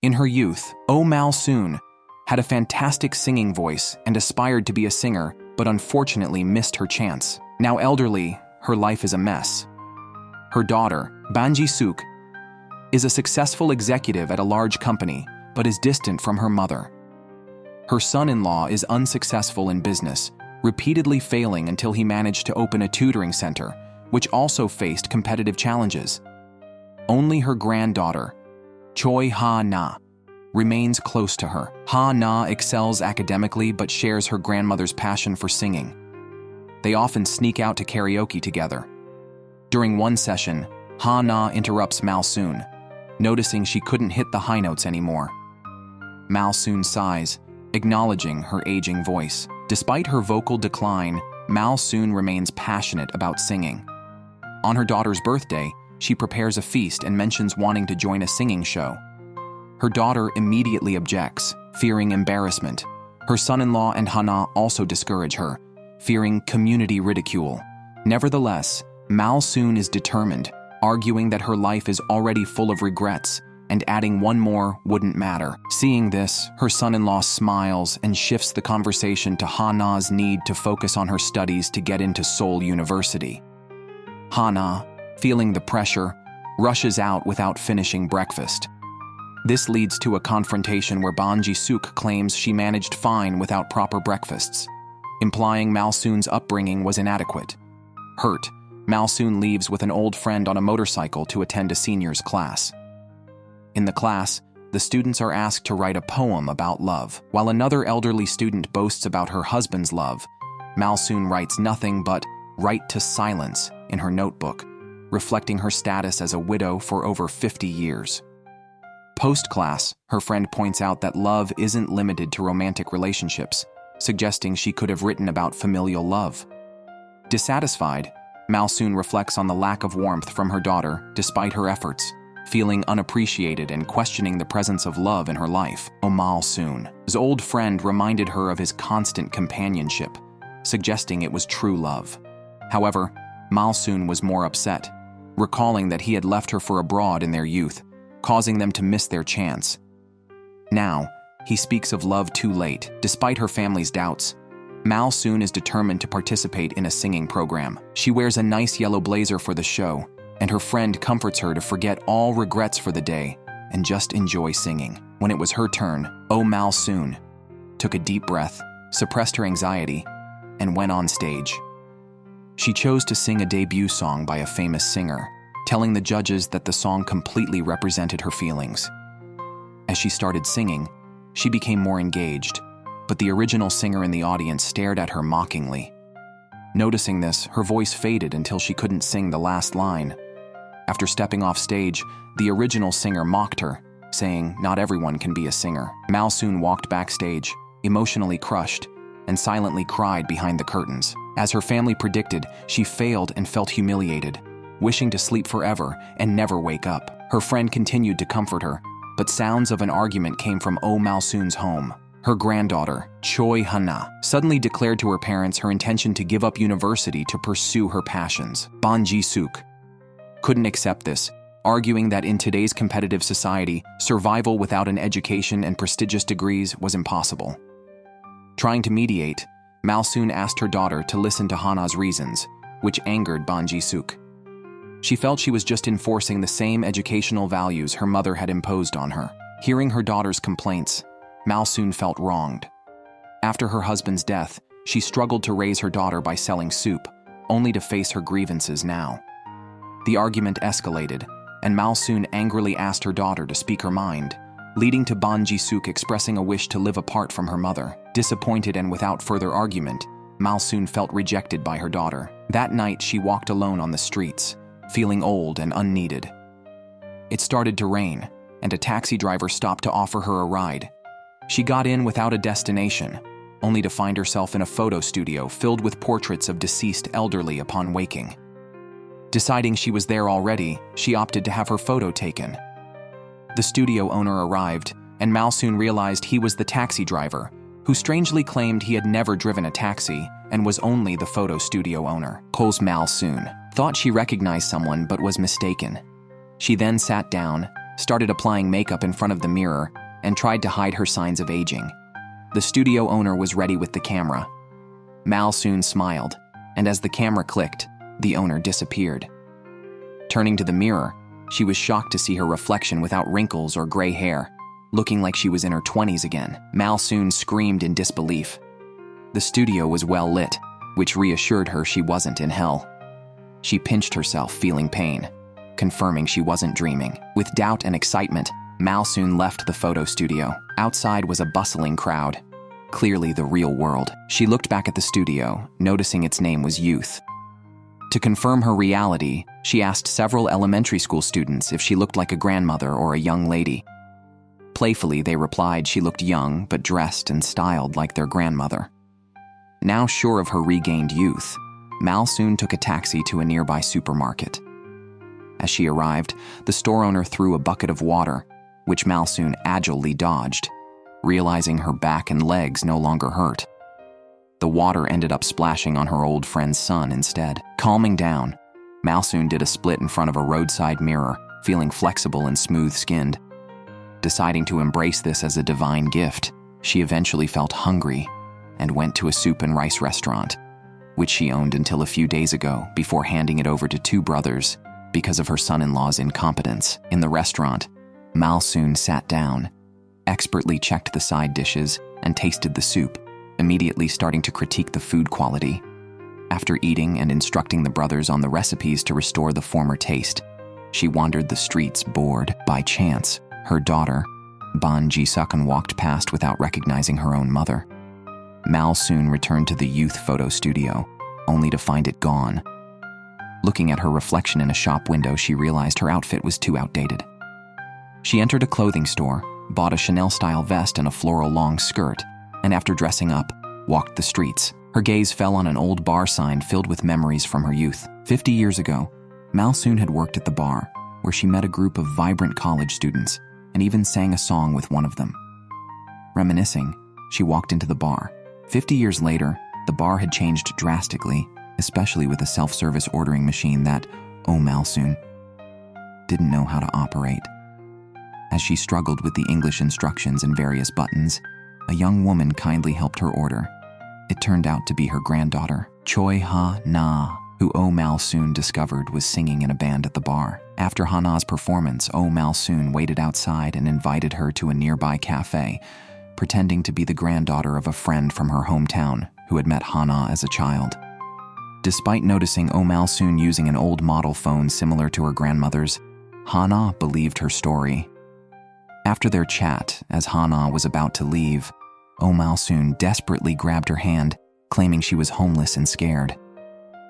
In her youth, Oh Mal-soon had a fantastic singing voice and aspired to be a singer, but unfortunately missed her chance. Now elderly, her life is a mess. Her daughter, Ban Ji-suk, is a successful executive at a large company, but is distant from her mother. Her son-in-law is unsuccessful in business, repeatedly failing until he managed to open a tutoring center, which also faced competitive challenges. Only her granddaughter, Choi Ha-na, remains close to her. Ha-na excels academically but shares her grandmother's passion for singing. They often sneak out to karaoke together. During one session, Ha-na interrupts Mal-soon, noticing she couldn't hit the high notes anymore. Mal-soon sighs, acknowledging her aging voice. Despite her vocal decline, Mal-soon remains passionate about singing. On her daughter's birthday, she prepares a feast and mentions wanting to join a singing show. Her daughter immediately objects, fearing embarrassment. Her son-in-law and Hana also discourage her, fearing community ridicule. Nevertheless, Mal-soon is determined, arguing that her life is already full of regrets, and adding one more wouldn't matter. Seeing this, her son-in-law smiles and shifts the conversation to Hana's need to focus on her studies to get into Seoul University. Hana, feeling the pressure, rushes out without finishing breakfast. This leads to a confrontation where Ban Ji-suk claims she managed fine without proper breakfasts, implying Mal-soon's upbringing was inadequate. Hurt, Mal-soon leaves with an old friend on a motorcycle to attend a seniors class. In the class, the students are asked to write a poem about love. While another elderly student boasts about her husband's love, Mal-soon writes nothing but "write to silence" in her notebook, reflecting her status as a widow for over 50 years. Post-class, her friend points out that love isn't limited to romantic relationships, suggesting she could have written about familial love. Dissatisfied, Mal-soon reflects on the lack of warmth from her daughter despite her efforts, feeling unappreciated and questioning the presence of love in her life. Mal-soon's old friend reminded her of his constant companionship, suggesting it was true love. However, Mal-soon was more upset, recalling that he had left her for abroad in their youth, causing them to miss their chance. Now, he speaks of love too late. Despite her family's doubts, Mal-soon is determined to participate in a singing program. She wears a nice yellow blazer for the show, and her friend comforts her to forget all regrets for the day and just enjoy singing. When it was her turn, Mal-soon took a deep breath, suppressed her anxiety, and went on stage. She chose to sing a debut song by a famous singer, telling the judges that the song completely represented her feelings. As she started singing, she became more engaged, but the original singer in the audience stared at her mockingly. Noticing this, her voice faded until she couldn't sing the last line. After stepping off stage, the original singer mocked her, saying not everyone can be a singer. Mal-soon walked backstage, emotionally crushed, and silently cried behind the curtains. As her family predicted, she failed and felt humiliated, wishing to sleep forever and never wake up. Her friend continued to comfort her, but sounds of an argument came from Mal-soon's home. Her granddaughter, Choi Ha-na, suddenly declared to her parents her intention to give up university to pursue her passions. Ban Ji-suk couldn't accept this, arguing that in today's competitive society, survival without an education and prestigious degrees was impossible. Trying to mediate, Mal-soon asked her daughter to listen to Hana's reasons, which angered Ban Ji-suk. She felt she was just enforcing the same educational values her mother had imposed on her. Hearing her daughter's complaints, Mal-soon felt wronged. After her husband's death, she struggled to raise her daughter by selling soup, only to face her grievances now. The argument escalated, and Mal-soon angrily asked her daughter to speak her mind, leading to Ban Ji-suk expressing a wish to live apart from her mother. Disappointed and without further argument, Mal-soon felt rejected by her daughter. That night, she walked alone on the streets, feeling old and unneeded. It started to rain, and a taxi driver stopped to offer her a ride. She got in without a destination, only to find herself in a photo studio filled with portraits of deceased elderly upon waking. Deciding she was there already, she opted to have her photo taken. The studio owner arrived, and Mal-soon realized he was the taxi driver, who strangely claimed he had never driven a taxi and was only the photo studio owner. Mal-soon thought she recognized someone but was mistaken. She then sat down, started applying makeup in front of the mirror, and tried to hide her signs of aging. The studio owner was ready with the camera. Mal soon smiled, and as the camera clicked, the owner disappeared. Turning to the mirror, she was shocked to see her reflection without wrinkles or gray hair, looking like she was in her 20s again. Mal soon screamed in disbelief. The studio was well lit, which reassured her she wasn't in hell. She pinched herself, feeling pain, confirming she wasn't dreaming. With doubt and excitement, Mal soon left the photo studio. Outside was a bustling crowd, clearly the real world. She looked back at the studio, noticing its name was Youth. To confirm her reality, she asked several elementary school students if she looked like a grandmother or a young lady. Playfully, they replied she looked young but dressed and styled like their grandmother. Now sure of her regained youth, Mal soon took a taxi to a nearby supermarket. As she arrived, the store owner threw a bucket of water, which Mal soon agilely dodged, realizing her back and legs no longer hurt. The water ended up splashing on her old friend's son instead. Calming down, Mal soon did a split in front of a roadside mirror, feeling flexible and smooth-skinned. Deciding to embrace this as a divine gift, she eventually felt hungry and went to a soup and rice restaurant, which she owned until a few days ago before handing it over to two brothers because of her son-in-law's incompetence. In the restaurant, Mal soon sat down, expertly checked the side dishes, and tasted the soup, immediately starting to critique the food quality. After eating and instructing the brothers on the recipes to restore the former taste, she wandered the streets bored. By chance, her daughter, Ban Ji-sukun, walked past without recognizing her own mother. Mal soon returned to the youth photo studio, only to find it gone. Looking at her reflection in a shop window, she realized her outfit was too outdated. She entered a clothing store, bought a Chanel-style vest and a floral long skirt, and after dressing up, walked the streets. Her gaze fell on an old bar sign filled with memories from her youth. 50 years ago, Mal soon had worked at the bar, where she met a group of vibrant college students and even sang a song with one of them. Reminiscing, she walked into the bar. 50 years later, the bar had changed drastically, especially with a self-service ordering machine that, Mal soon didn't know how to operate. As she struggled with the English instructions and various buttons, a young woman kindly helped her order. It turned out to be her granddaughter, Choi Ha-na, who Mal soon discovered was singing in a band at the bar. After Ha-na's performance, Mal soon waited outside and invited her to a nearby cafe, pretending to be the granddaughter of a friend from her hometown who had met Ha-na as a child. Despite noticing Mal soon using an old model phone similar to her grandmother's, Ha-na believed her story. After their chat, as Ha-na was about to leave, Mal soon desperately grabbed her hand, claiming she was homeless and scared.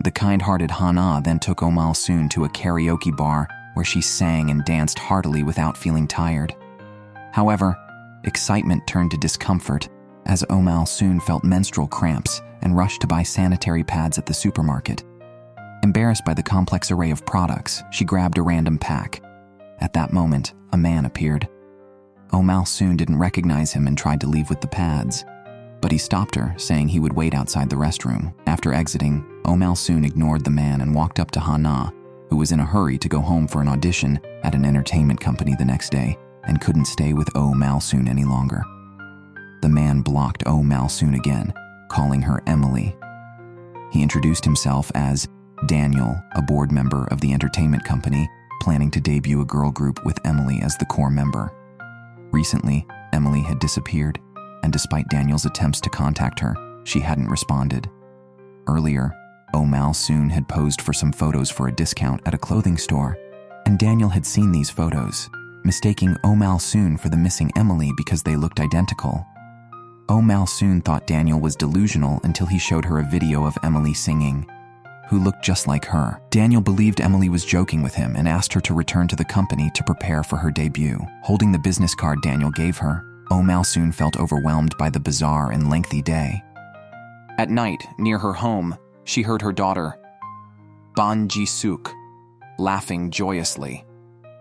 The kind-hearted Ha-na then took Mal soon to a karaoke bar where she sang and danced heartily without feeling tired. However, excitement turned to discomfort as Mal soon felt menstrual cramps and rushed to buy sanitary pads at the supermarket. Embarrassed by the complex array of products, she grabbed a random pack. At that moment, a man appeared. Mal soon didn't recognize him and tried to leave with the pads, but he stopped her, saying he would wait outside the restroom. After exiting, Mal soon ignored the man and walked up to Ha-na, who was in a hurry to go home for an audition at an entertainment company the next day and couldn't stay with Mal soon any longer. The man blocked Mal soon again, calling her Emily. He introduced himself as Daniel, a board member of the entertainment company, planning to debut a girl group with Emily as the core member. Recently, Emily had disappeared, and despite Daniel's attempts to contact her, she hadn't responded. Earlier, Mal soon had posed for some photos for a discount at a clothing store, and Daniel had seen these photos, mistaking Mal soon for the missing Emily because they looked identical. Mal soon thought Daniel was delusional until he showed her a video of Emily singing, who looked just like her. Daniel believed Emily was joking with him and asked her to return to the company to prepare for her debut. Holding the business card Daniel gave her, Mal soon felt overwhelmed by the bizarre and lengthy day. At night, near her home, she heard her daughter, Ban Ji-suk, laughing joyously.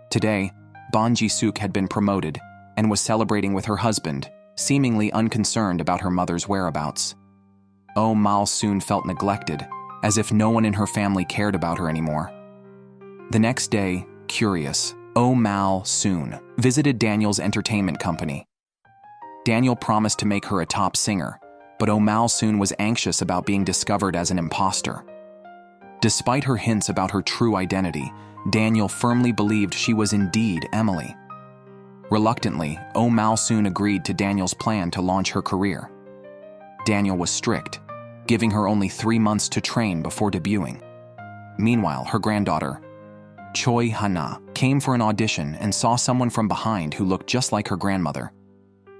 Today, Ban Ji-suk had been promoted and was celebrating with her husband, seemingly unconcerned about her mother's whereabouts. Mal soon felt neglected, as if no one in her family cared about her anymore. The next day, curious, Oh Mal Soon visited Daniel's entertainment company. Daniel promised to make her a top singer, but Oh Mal Soon was anxious about being discovered as an imposter. Despite her hints about her true identity, Daniel firmly believed she was indeed Emily. Reluctantly, Oh Mal Soon agreed to Daniel's plan to launch her career. Daniel was strict, giving her only 3 months to train before debuting. Meanwhile, her granddaughter, Choi Hana, came for an audition and saw someone from behind who looked just like her grandmother.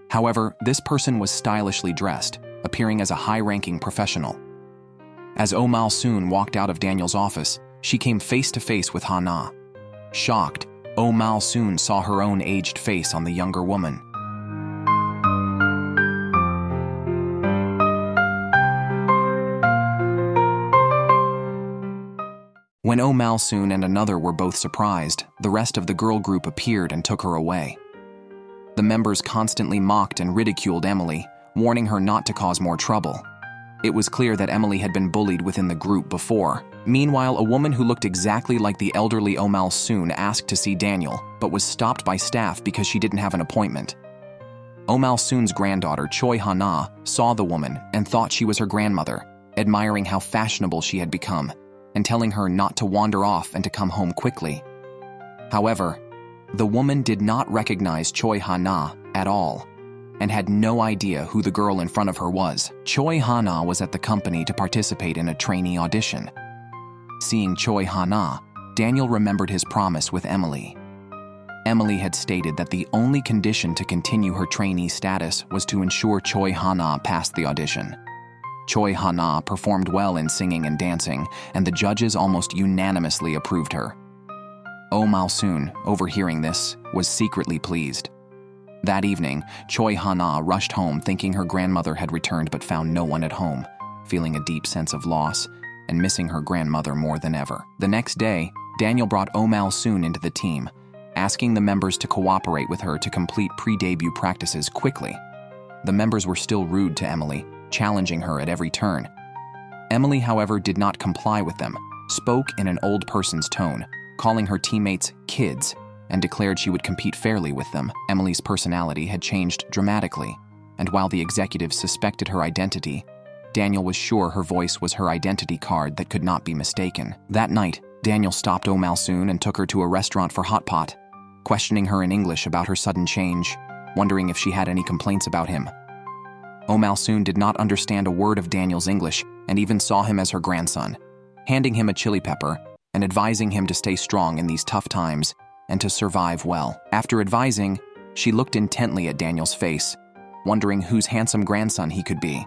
However, this person was stylishly dressed, appearing as a high-ranking professional. As Oh Mal Soon walked out of Daniel's office, she came face to face with Hana. Shocked, Oh Mal Soon saw her own aged face on the younger woman. When Oh Mal Soon and another were both surprised, the rest of the girl group appeared and took her away. The members constantly mocked and ridiculed Emily, warning her not to cause more trouble. It was clear that Emily had been bullied within the group before. Meanwhile, a woman who looked exactly like the elderly Oh Mal Soon asked to see Daniel, but was stopped by staff because she didn't have an appointment. Oh Mal Soon's granddaughter, Choi Hana, saw the woman and thought she was her grandmother, admiring how fashionable she had become, and telling her not to wander off and to come home quickly. However, the woman did not recognize Choi Hana at all, and had no idea who the girl in front of her was. Choi Hana was at the company to participate in a trainee audition. Seeing Choi Hana, Daniel remembered his promise with Emily. Emily had stated that the only condition to continue her trainee status was to ensure Choi Hana passed the audition. Choi Hana performed well in singing and dancing, and the judges almost unanimously approved her. Oh Mal Soon, overhearing this, was secretly pleased. That evening, Choi Hana rushed home thinking her grandmother had returned but found no one at home, feeling a deep sense of loss and missing her grandmother more than ever. The next day, Daniel brought Oh Mal Soon into the team, asking the members to cooperate with her to complete pre-debut practices quickly. The members were still rude to Emily, challenging her at every turn. Emily, however, did not comply with them, spoke in an old person's tone, calling her teammates kids, and declared she would compete fairly with them. Emily's personality had changed dramatically, and while the executives suspected her identity, Daniel was sure her voice was her identity card that could not be mistaken. That night, Daniel stopped Oh Mal Soon and took her to a restaurant for hot pot, questioning her in English about her sudden change, wondering if she had any complaints about him. Oh Mal Soon did not understand a word of Daniel's English and even saw him as her grandson, handing him a chili pepper and advising him to stay strong in these tough times and to survive well. After advising, she looked intently at Daniel's face, wondering whose handsome grandson he could be.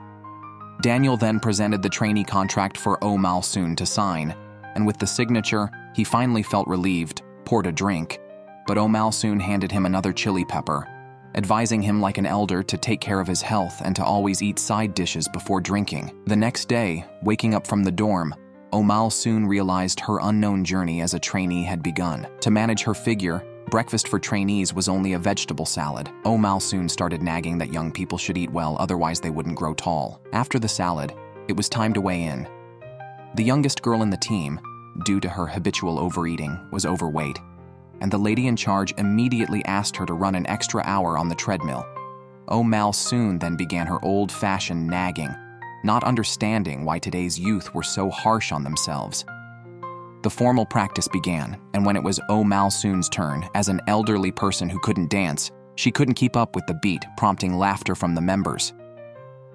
Daniel then presented the trainee contract for Oh Mal Soon to sign, and with the signature, he finally felt relieved, poured a drink, but Oh Mal Soon handed him another chili pepper, advising him like an elder to take care of his health and to always eat side dishes before drinking. The next day, waking up from the dorm, Oh Mal Soon realized her unknown journey as a trainee had begun. To manage her figure, breakfast for trainees was only a vegetable salad. Oh Mal Soon started nagging that young people should eat well, otherwise they wouldn't grow tall. After the salad, it was time to weigh in. The youngest girl in the team, due to her habitual overeating, was overweight, and the lady in charge immediately asked her to run an extra hour on the treadmill. Oh Mal Soon then began her old-fashioned nagging, not understanding why today's youth were so harsh on themselves. The formal practice began, and when it was Oh Mal Soon's turn, as an elderly person who couldn't dance, she couldn't keep up with the beat, prompting laughter from the members.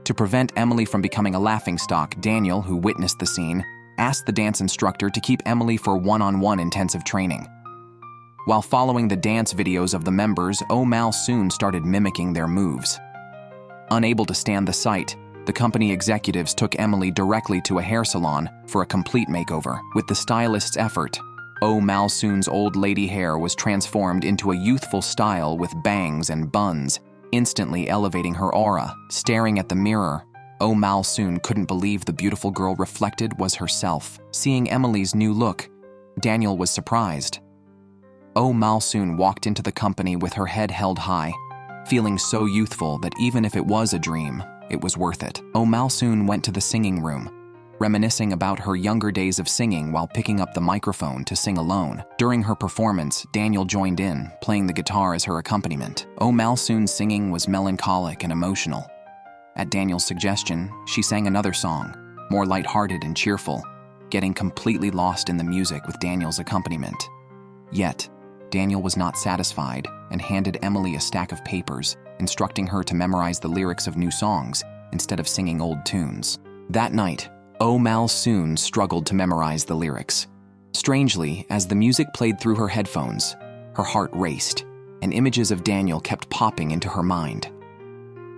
To prevent Emily from becoming a laughingstock, Daniel, who witnessed the scene, asked the dance instructor to keep Emily for one-on-one intensive training. While following the dance videos of the members, Oh Mal Soon started mimicking their moves. Unable to stand the sight, the company executives took Emily directly to a hair salon for a complete makeover. With the stylist's effort, Oh Mal Soon's old lady hair was transformed into a youthful style with bangs and buns, instantly elevating her aura. Staring at the mirror, Oh Mal Soon couldn't believe the beautiful girl reflected was herself. Seeing Emily's new look, Daniel was surprised. Oh Mal Soon walked into the company with her head held high, feeling so youthful that even if it was a dream, it was worth it. Oh Mal Soon went to the singing room, reminiscing about her younger days of singing while picking up the microphone to sing alone. During her performance, Daniel joined in, playing the guitar as her accompaniment. Oh Malsoon's singing was melancholic and emotional. At Daniel's suggestion, she sang another song, more lighthearted and cheerful, getting completely lost in the music with Daniel's accompaniment. Yet, Daniel was not satisfied and handed Emily a stack of papers, instructing her to memorize the lyrics of new songs instead of singing old tunes. That night, Oh Malsoon struggled to memorize the lyrics. Strangely, as the music played through her headphones, her heart raced, and images of Daniel kept popping into her mind.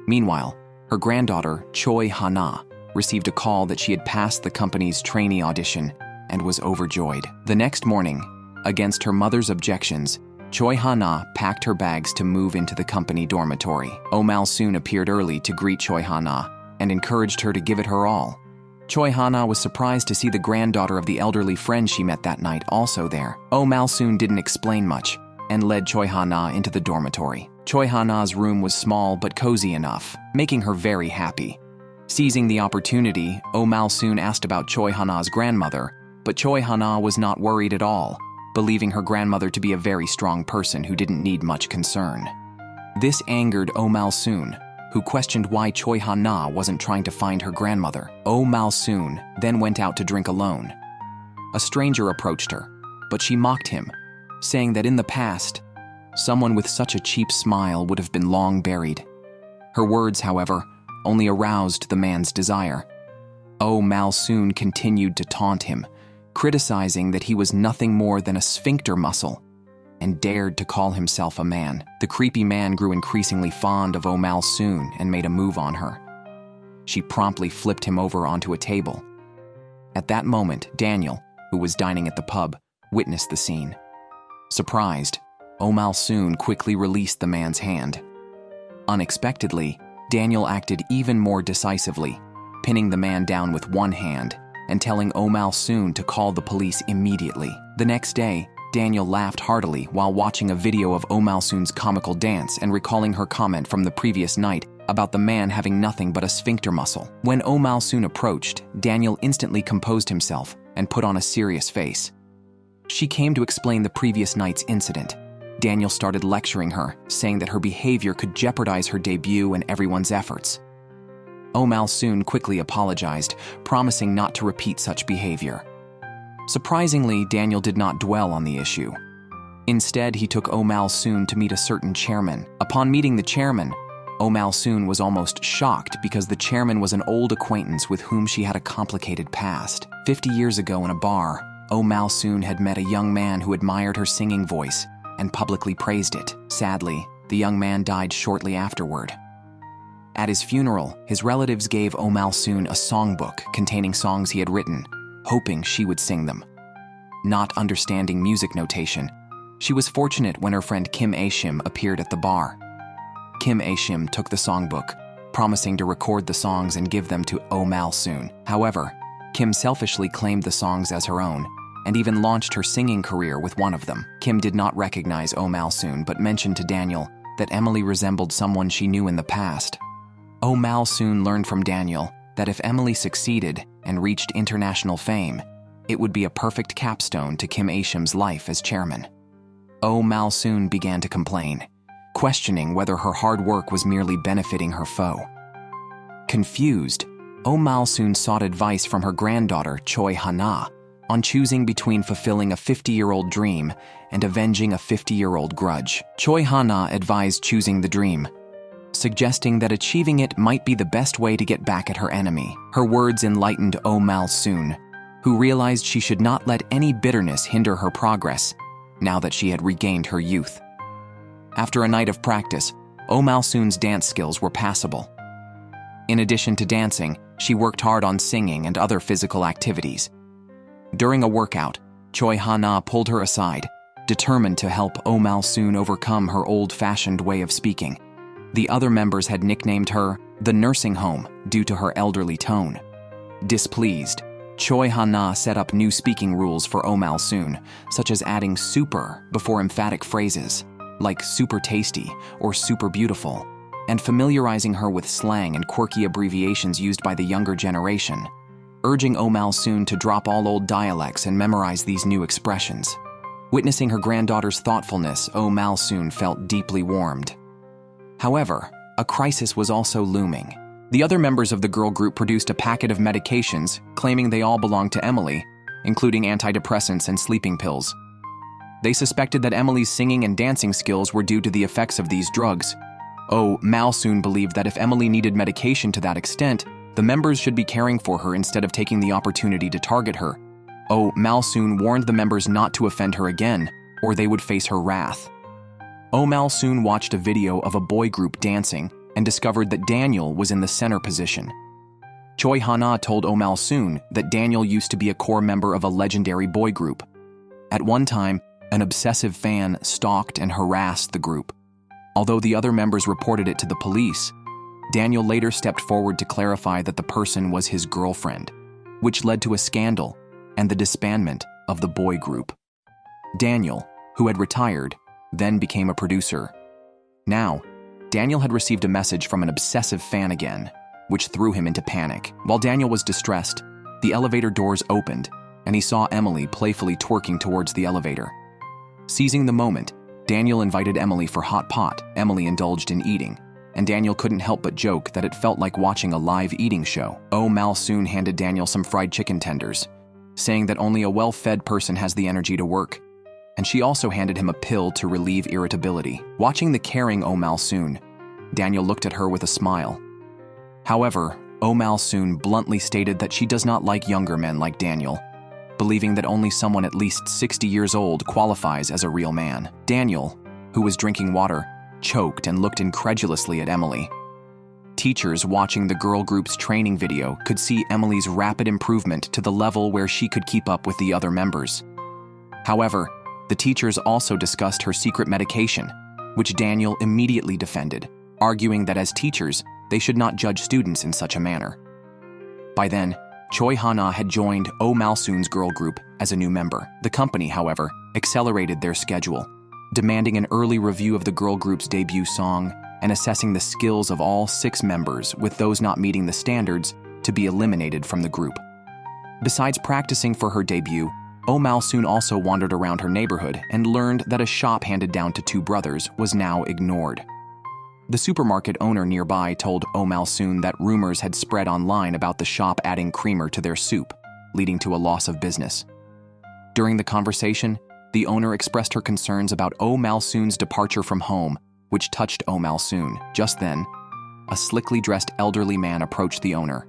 Meanwhile, her granddaughter, Choi Ha-na, received a call that she had passed the company's trainee audition and was overjoyed. The next morning, against her mother's objections, Choi Ha-na packed her bags to move into the company dormitory. Oh Malsoon appeared early to greet Choi Ha-na and encouraged her to give it her all. Choi Ha-na was surprised to see the granddaughter of the elderly friend she met that night also there. Oh Malsoon didn't explain much and led Choi Ha-na into the dormitory. Choi Ha-na's room was small but cozy enough, making her very happy. Seizing the opportunity, Oh Malsoon asked about Choi Ha-na's grandmother, but Choi Ha-na was not worried at all, believing her grandmother to be a very strong person who didn't need much concern. This angered Oh Malsoon, who questioned why Choi Ha-na wasn't trying to find her grandmother. Oh Malsoon then went out to drink alone. A stranger approached her, but she mocked him, saying that in the past, someone with such a cheap smile would have been long buried. Her words, however, only aroused the man's desire. Oh Malsoon continued to taunt him, criticizing that he was nothing more than a sphincter muscle, and dared to call himself a man. The creepy man grew increasingly fond of Oh Malsoon and made a move on her. She promptly flipped him over onto a table. At that moment, Daniel, who was dining at the pub, witnessed the scene. Surprised, Oh Malsoon quickly released the man's hand. Unexpectedly, Daniel acted even more decisively, pinning the man down with one hand and telling Oh Malsoon to call the police immediately. The next day, Daniel laughed heartily while watching a video of Oh Malsoon's comical dance and recalling her comment from the previous night about the man having nothing but a sphincter muscle. When Oh Malsoon approached, Daniel instantly composed himself and put on a serious face. She came to explain the previous night's incident. Daniel started lecturing her, saying that her behavior could jeopardize her debut and everyone's efforts. Oh Malsoon quickly apologized, promising not to repeat such behavior. Surprisingly, Daniel did not dwell on the issue. Instead, he took Oh Malsoon to meet a certain chairman. Upon meeting the chairman, Oh Malsoon was almost shocked because the chairman was an old acquaintance with whom she had a complicated past. 50 years ago in a bar, Oh Malsoon had met a young man who admired her singing voice and publicly praised it. Sadly, the young man died shortly afterward. At his funeral, his relatives gave Oh Malsoon a songbook containing songs he had written, hoping she would sing them. Not understanding music notation, she was fortunate when her friend Kim A-shim appeared at the bar. Kim A-shim took the songbook, promising to record the songs and give them to Oh Malsoon. However, Kim selfishly claimed the songs as her own, and even launched her singing career with one of them. Kim did not recognize Oh Malsoon but mentioned to Daniel that Emily resembled someone she knew in the past. Oh Malsoon learned from Daniel that if Emily succeeded and reached international fame, it would be a perfect capstone to Kim A-shim's life as chairman. Oh Malsoon began to complain, questioning whether her hard work was merely benefiting her foe. Confused, Oh Malsoon sought advice from her granddaughter, Choi Ha-na, on choosing between fulfilling a 50-year-old dream and avenging a 50-year-old grudge. Choi Ha-na advised choosing the dream, suggesting that achieving it might be the best way to get back at her enemy. Her words enlightened Oh Malsoon, who realized she should not let any bitterness hinder her progress, now that she had regained her youth. After a night of practice, Oh Malsoon's dance skills were passable. In addition to dancing, she worked hard on singing and other physical activities. During a workout, Choi Ha-na pulled her aside, determined to help Oh Malsoon overcome her old-fashioned way of speaking. The other members had nicknamed her the nursing home due to her elderly tone. Displeased, Choi Ha-na set up new speaking rules for Oh Malsoon, such as adding super before emphatic phrases, like super tasty or super beautiful, and familiarizing her with slang and quirky abbreviations used by the younger generation. urging Mal-soon to drop all old dialects and memorize these new expressions. Witnessing her granddaughter's thoughtfulness, Mal-soon felt deeply warmed. However, a crisis was also looming. The other members of the girl group produced a packet of medications, claiming they all belonged to Emily, including antidepressants and sleeping pills. They suspected that Emily's singing and dancing skills were due to the effects of these drugs. Mal-soon believed that if Emily needed medication to that extent, the members should be caring for her instead of taking the opportunity to target her. Mal-soon warned the members not to offend her again, or they would face her wrath. Mal-soon watched a video of a boy group dancing and discovered that Daniel was in the center position. Choi Hana told Mal-soon that Daniel used to be a core member of a legendary boy group. At one time, an obsessive fan stalked and harassed the group. Although the other members reported it to the police, Daniel later stepped forward to clarify that the person was his girlfriend, which led to a scandal and the disbandment of the boy group. Daniel, who had retired, then became a producer. Now, Daniel had received a message from an obsessive fan again, which threw him into panic. While Daniel was distressed, the elevator doors opened, and he saw Emily playfully twerking towards the elevator. Seizing the moment, Daniel invited Emily for hot pot. Emily indulged in eating, and Daniel couldn't help but joke that it felt like watching a live eating show. Mal-soon handed Daniel some fried chicken tenders, saying that only a well-fed person has the energy to work, and she also handed him a pill to relieve irritability. Watching the caring Mal-soon, Daniel looked at her with a smile. However, Mal-soon bluntly stated that she does not like younger men like Daniel, believing that only someone at least 60 years old qualifies as a real man. Daniel, who was drinking water, choked and looked incredulously at Emily. Teachers watching the girl group's training video could see Emily's rapid improvement to the level where she could keep up with the other members. However, the teachers also discussed her secret medication, which Daniel immediately defended, arguing that as teachers, they should not judge students in such a manner. By then, Choi Hana had joined Mal-soon's girl group as a new member. The company, however, accelerated their schedule, demanding an early review of the girl group's debut song and assessing the skills of all 6 members, with those not meeting the standards to be eliminated from the group. Besides practicing for her debut, Mal-soon also wandered around her neighborhood and learned that a shop handed down to 2 brothers was now ignored. The supermarket owner nearby told Mal-soon that rumors had spread online about the shop adding creamer to their soup, leading to a loss of business. During the conversation, the owner expressed her concerns about Mal-soon's departure from home, which touched Mal-soon. Just then, a slickly dressed elderly man approached the owner.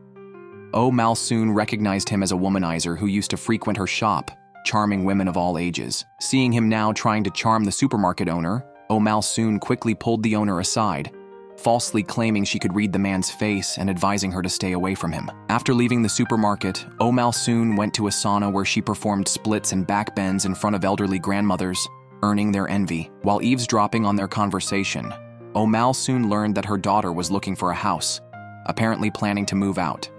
Mal-soon recognized him as a womanizer who used to frequent her shop, charming women of all ages. Seeing him now trying to charm the supermarket owner, Mal-soon quickly pulled the owner aside, falsely claiming she could read the man's face and advising her to stay away from him. After leaving the supermarket, Mal-soon went to a sauna where she performed splits and back bends in front of elderly grandmothers, earning their envy. While eavesdropping on their conversation, Mal-soon learned that her daughter was looking for a house, apparently planning to move out.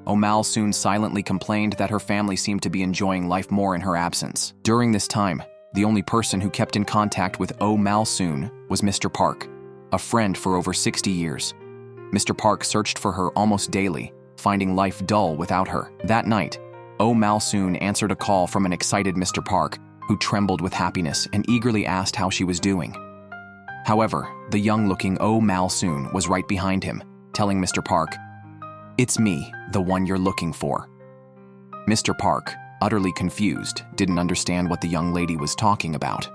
Mal-soon silently complained that her family seemed to be enjoying life more in her absence. During this time, the only person who kept in contact with Mal-soon was Mr. Park, a friend for over 60 years. Mr. Park searched for her almost daily, finding life dull without her. That night, Mal-soon answered a call from an excited Mr. Park, who trembled with happiness and eagerly asked how she was doing. However, the young-looking Mal-soon was right behind him, telling Mr. Park, "It's me, the one you're looking for." Mr. Park, utterly confused, didn't understand what the young lady was talking about.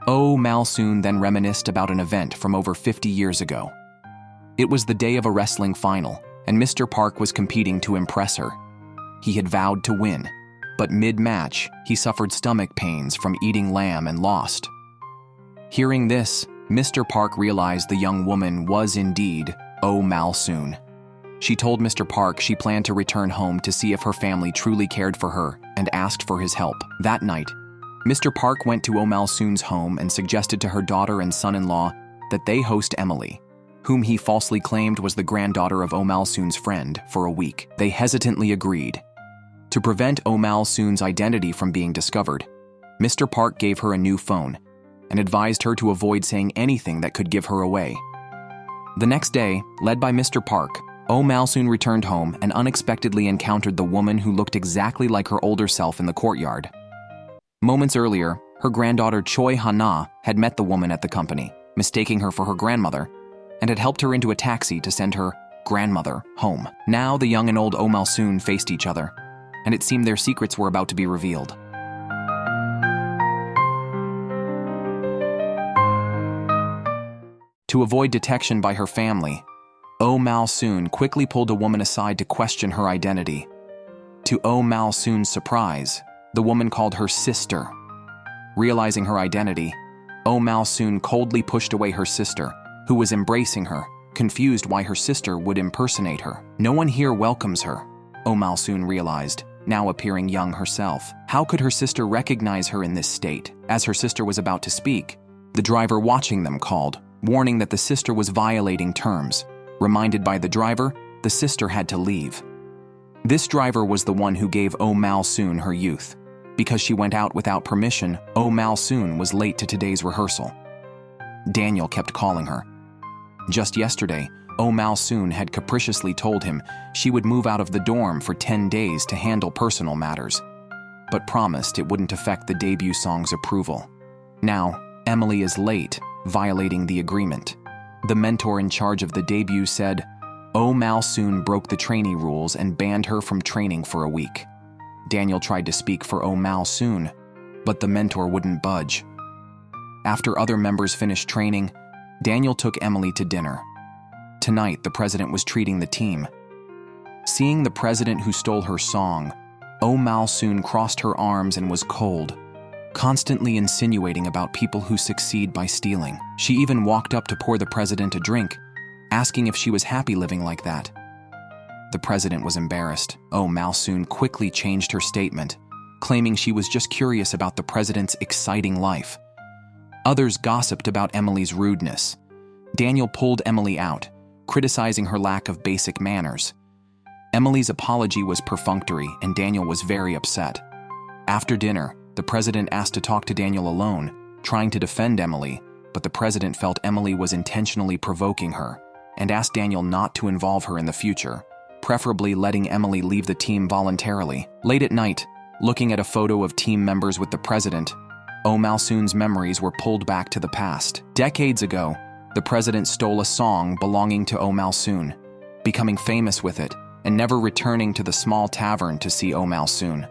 Mal-soon then reminisced about an event from over 50 years ago. It was the day of a wrestling final, and Mr. Park was competing to impress her. He had vowed to win, but mid-match, he suffered stomach pains from eating lamb and lost. Hearing this, Mr. Park realized the young woman was indeed Mal-soon. She told Mr. Park she planned to return home to see if her family truly cared for her and asked for his help. That night, Mr. Park went to Mal-soon's home and suggested to her daughter and son-in-law that they host Emily, whom he falsely claimed was the granddaughter of Mal-soon's friend, for a week. They hesitantly agreed. To prevent Mal-soon's identity from being discovered, Mr. Park gave her a new phone and advised her to avoid saying anything that could give her away. The next day, led by Mr. Park, Oh Mal soon returned home and unexpectedly encountered the woman who looked exactly like her older self in the courtyard. Moments earlier, her granddaughter Choi Ha-na had met the woman at the company, mistaking her for her grandmother, and had helped her into a taxi to send her grandmother home. Now the young and old Oh Mal soon faced each other, and it seemed their secrets were about to be revealed. To avoid detection by her family, Oh Mal soon quickly pulled a woman aside to question her identity. To Oh Mal soon's surprise, the woman called her sister. Realizing her identity, Oh Mal soon coldly pushed away her sister, who was embracing her, confused why her sister would impersonate her. No one here welcomes her, Oh Mal soon realized, now appearing young herself. How could her sister recognize her in this state? As her sister was about to speak, the driver watching them called, warning that the sister was violating terms. Reminded by the driver, the sister had to leave. This driver was the one who gave Oh Mal soon her youth. Because she went out without permission, Oh Mal soon was late to today's rehearsal. Daniel kept calling her. Just yesterday, Oh Mal soon had capriciously told him she would move out of the dorm for 10 days to handle personal matters, but promised it wouldn't affect the debut song's approval. Now, Emily is late, violating the agreement. The mentor in charge of the debut said, Oh Mal soon broke the trainee rules and banned her from training for a week. Daniel tried to speak for Oh Mal soon, but the mentor wouldn't budge. After other members finished training, Daniel took Emily to dinner. Tonight, the president was treating the team. Seeing the president who stole her song, Oh Mal soon crossed her arms and was cold, constantly insinuating about people who succeed by stealing. She even walked up to pour the president a drink, asking if she was happy living like that. The president was embarrassed. Oh Mal soon quickly changed her statement, claiming she was just curious about the president's exciting life. Others gossiped about Emily's rudeness. Daniel pulled Emily out, criticizing her lack of basic manners. Emily's apology was perfunctory, and Daniel was very upset. After dinner, the president asked to talk to Daniel alone, trying to defend Emily, but the president felt Emily was intentionally provoking her and asked Daniel not to involve her in the future, preferably letting Emily leave the team voluntarily. Late at night, looking at a photo of team members with the president, Oh Mal soon's memories were pulled back to the past. Decades ago, the president stole a song belonging to Oh Mal soon, becoming famous with it and never returning to the small tavern to see Oh Mal soon.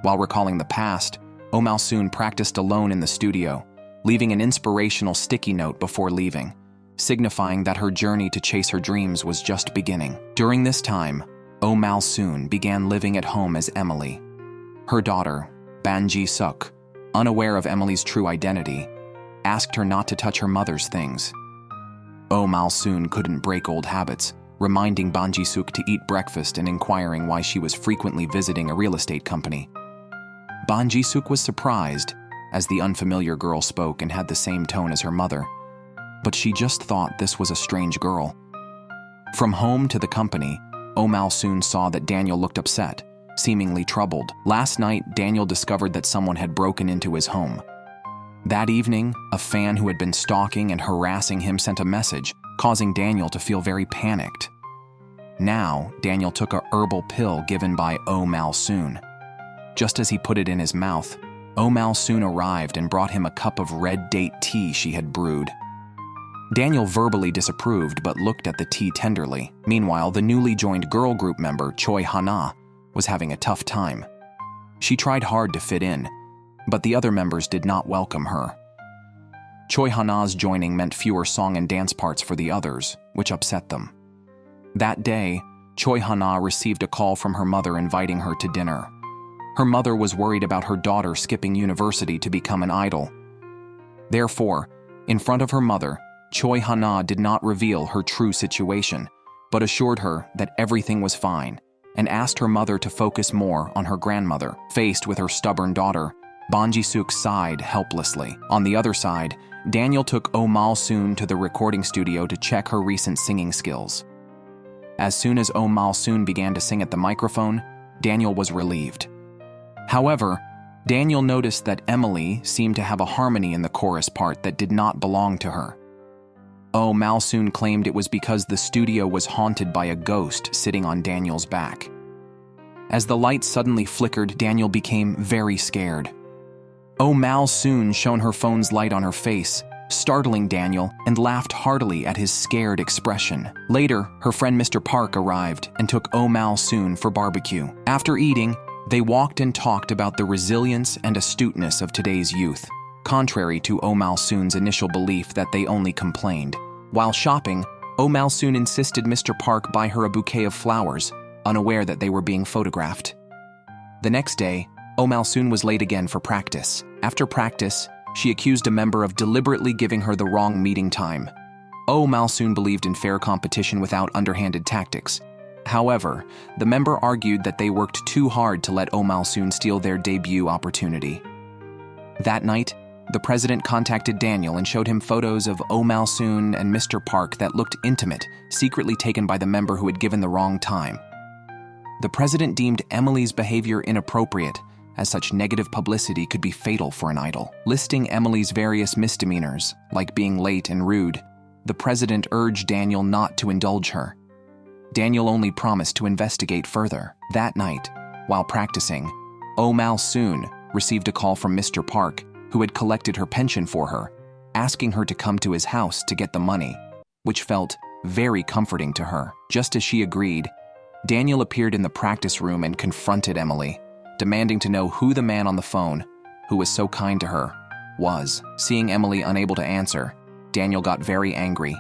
While recalling the past, Oh Mal soon practiced alone in the studio, leaving an inspirational sticky note before leaving, signifying that her journey to chase her dreams was just beginning. During this time, Oh Mal soon began living at home as Emily. Her daughter, Ban Ji-suk, unaware of Emily's true identity, asked her not to touch her mother's things. Oh Mal soon couldn't break old habits, reminding Ban Ji-suk to eat breakfast and inquiring why she was frequently visiting a real estate company. Ban Ji-suk was surprised, as the unfamiliar girl spoke and had the same tone as her mother, but she just thought this was a strange girl. From home to the company, Oh Mal soon saw that Daniel looked upset, seemingly troubled. Last night, Daniel discovered that someone had broken into his home. That evening, a fan who had been stalking and harassing him sent a message, causing Daniel to feel very panicked. Now, Daniel took a herbal pill given by Oh Mal soon. Just as he put it in his mouth, Oh Mal soon arrived and brought him a cup of red date tea she had brewed. Daniel verbally disapproved but looked at the tea tenderly. Meanwhile, the newly joined girl group member, Choi Ha-na, was having a tough time. She tried hard to fit in, but the other members did not welcome her. Choi Ha-na's joining meant fewer song and dance parts for the others, which upset them. That day, Choi Ha-na received a call from her mother inviting her to dinner. Her mother was worried about her daughter skipping university to become an idol. Therefore, in front of her mother, Choi Ha-na did not reveal her true situation, but assured her that everything was fine, and asked her mother to focus more on her grandmother. Faced with her stubborn daughter, Ban Ji-suk sighed helplessly. On the other side, Daniel took Oh Mal soon to the recording studio to check her recent singing skills. As soon as Oh Mal soon began to sing at the microphone, Daniel was relieved. However, Daniel noticed that Emily seemed to have a harmony in the chorus part that did not belong to her. Oh Malsoon claimed it was because the studio was haunted by a ghost sitting on Daniel's back. As the light suddenly flickered, Daniel became very scared. Oh Malsoon shone her phone's light on her face, startling Daniel, and laughed heartily at his scared expression. Later, her friend Mr. Park arrived and took Oh Malsoon for barbecue. After eating, they walked and talked about the resilience and astuteness of today's youth, contrary to Oh Malsoon's initial belief that they only complained. While shopping, Oh Malsoon insisted Mr. Park buy her a bouquet of flowers, unaware that they were being photographed. The next day, Oh Malsoon was late again for practice. After practice, she accused a member of deliberately giving her the wrong meeting time. Oh Malsoon believed in fair competition without underhanded tactics. However, the member argued that they worked too hard to let Oh Malsoon steal their debut opportunity. That night, the president contacted Daniel and showed him photos of Oh Malsoon and Mr. Park that looked intimate, secretly taken by the member who had given the wrong time. The president deemed Emily's behavior inappropriate, as such negative publicity could be fatal for an idol. Listing Emily's various misdemeanors, like being late and rude, the president urged Daniel not to indulge her. Daniel only promised to investigate further. That night, while practicing, Oh Malsoon received a call from Mr. Park, who had collected her pension for her, asking her to come to his house to get the money, which felt very comforting to her. Just as she agreed, Daniel appeared in the practice room and confronted Emily, demanding to know who the man on the phone, who was so kind to her, was. Seeing Emily unable to answer, Daniel got very angry,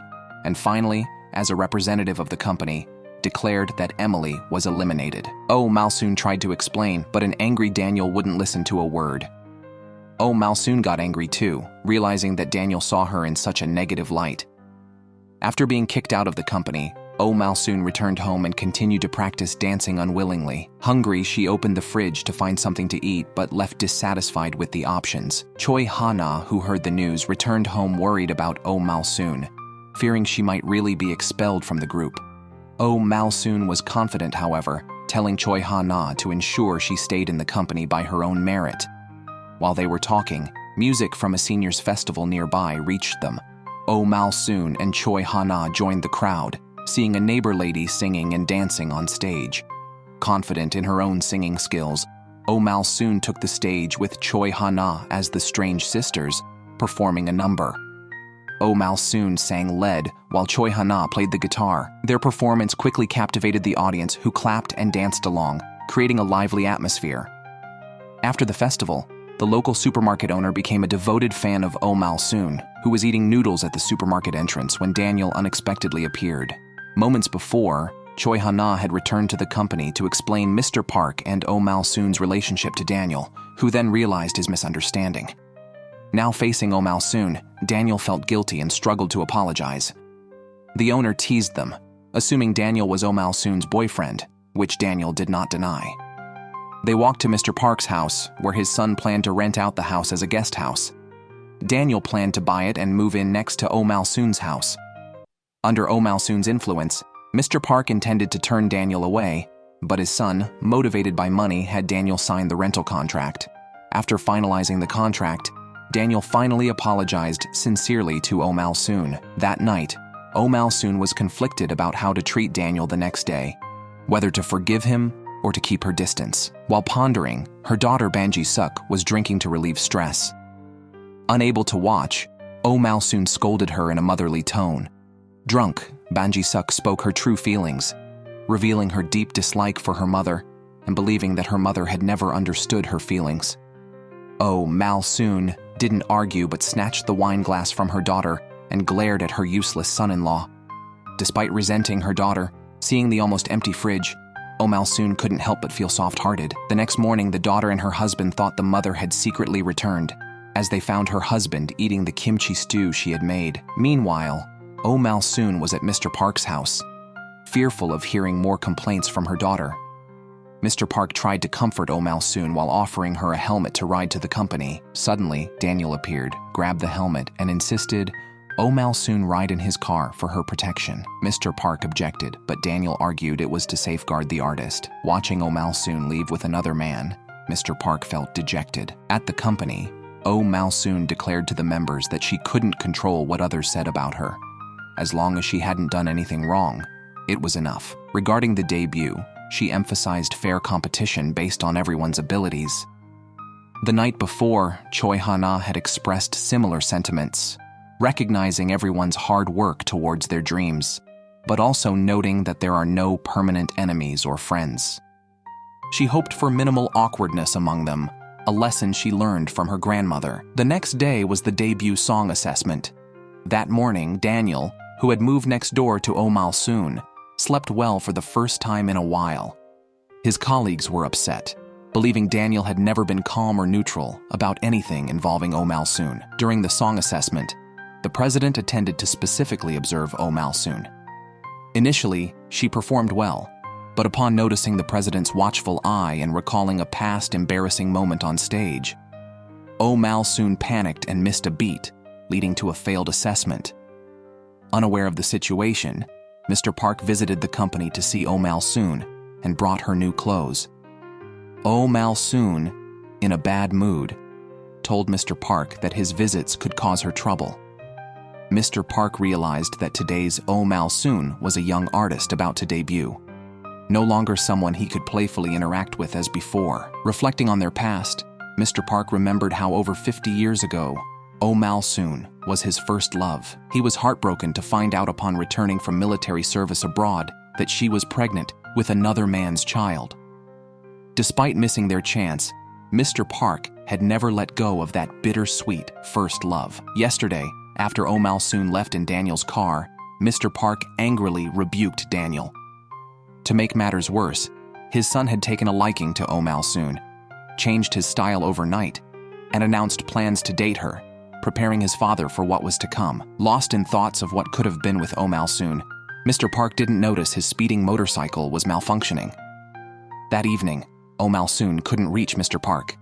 and finally, as a representative of the company, declared that Emily was eliminated. Oh Malsoon tried to explain, but an angry Daniel wouldn't listen to a word. Oh Malsoon got angry too, realizing that Daniel saw her in such a negative light. After being kicked out of the company, Oh Malsoon returned home and continued to practice dancing unwillingly. Hungry, she opened the fridge to find something to eat, but left dissatisfied with the options. Choi Ha-na, who heard the news, returned home worried about Oh Malsoon, fearing she might really be expelled from the group. Oh Malsoon was confident, however, telling Choi Ha-na to ensure she stayed in the company by her own merit. While they were talking, music from a seniors' festival nearby reached them. Oh Malsoon and Choi Ha-na joined the crowd, seeing a neighbor lady singing and dancing on stage. Confident in her own singing skills, Oh Malsoon took the stage with Choi Ha-na as the strange sisters, performing a number. Oh Malsoon sang lead while Choi Ha-na played the guitar. Their performance quickly captivated the audience, who clapped and danced along, creating a lively atmosphere. After the festival, the local supermarket owner became a devoted fan of Oh Malsoon, who was eating noodles at the supermarket entrance when Daniel unexpectedly appeared. Moments before, Choi Ha-na had returned to the company to explain Mr. Park and Oh Malsoon's relationship to Daniel, who then realized his misunderstanding. Now facing Oh Malsoon, Daniel felt guilty and struggled to apologize. The owner teased them, assuming Daniel was Oh Malsoon's boyfriend, which Daniel did not deny. They walked to Mr. Park's house, where his son planned to rent out the house as a guest house. Daniel planned to buy it and move in next to Oh Malsoon's house. Under Oh Malsoon's influence, Mr. Park intended to turn Daniel away, but his son, motivated by money, had Daniel sign the rental contract. After finalizing the contract, Daniel finally apologized sincerely to Oh Malsoon. That night, Oh Malsoon was conflicted about how to treat Daniel the next day, whether to forgive him or to keep her distance. While pondering, her daughter Banji Suk was drinking to relieve stress. Unable to watch, Oh Malsoon scolded her in a motherly tone. Drunk, Banji Suk spoke her true feelings, revealing her deep dislike for her mother and believing that her mother had never understood her feelings. Oh Malsoon didn't argue but snatched the wine glass from her daughter and glared at her useless son-in-law. Despite resenting her daughter, seeing the almost empty fridge, Oh Malsoon couldn't help but feel soft-hearted. The next morning, the daughter and her husband thought the mother had secretly returned, as they found her husband eating the kimchi stew she had made. Meanwhile, Oh Malsoon was at Mr. Park's house, fearful of hearing more complaints from her daughter. Mr. Park tried to comfort Oh Malsoon while offering her a helmet to ride to the company. Suddenly, Daniel appeared, grabbed the helmet, and insisted Oh Malsoon ride in his car for her protection. Mr. Park objected, but Daniel argued it was to safeguard the artist. Watching Oh Malsoon leave with another man, Mr. Park felt dejected. At the company, Oh Malsoon declared to the members that she couldn't control what others said about her. As long as she hadn't done anything wrong, it was enough. Regarding the debut, she emphasized fair competition based on everyone's abilities. The night before, Choi Hana had expressed similar sentiments, recognizing everyone's hard work towards their dreams, but also noting that there are no permanent enemies or friends. She hoped for minimal awkwardness among them, a lesson she learned from her grandmother. The next day was the debut song assessment. That morning, Daniel, who had moved next door to Oh Mal-soon, slept well for the first time in a while. His colleagues were upset, believing Daniel had never been calm or neutral about anything involving Oh Mal-soon. During the song assessment, the president attended to specifically observe Oh Mal-soon. Initially, she performed well, but upon noticing the president's watchful eye and recalling a past embarrassing moment on stage, Oh Mal-soon panicked and missed a beat, leading to a failed assessment. Unaware of the situation, Mr. Park visited the company to see Oh Mal-soon and brought her new clothes. Oh Mal-soon, in a bad mood, told Mr. Park that his visits could cause her trouble. Mr. Park realized that today's Oh Mal-soon was a young artist about to debut, no longer someone he could playfully interact with as before. Reflecting on their past, Mr. Park remembered how over 50 years ago, Oh Mal-soon was his first love. He was heartbroken to find out upon returning from military service abroad that she was pregnant with another man's child. Despite missing their chance, Mr. Park had never let go of that bittersweet first love. Yesterday, after Oh Mal-soon left in Daniel's car, Mr. Park angrily rebuked Daniel. To make matters worse, his son had taken a liking to Oh Mal-soon, changed his style overnight, and announced plans to date her, preparing his father for what was to come. Lost in thoughts of what could have been with Oh Mal-soon, Mr. Park didn't notice his speeding motorcycle was malfunctioning. That evening, Oh Mal-soon couldn't reach Mr. Park.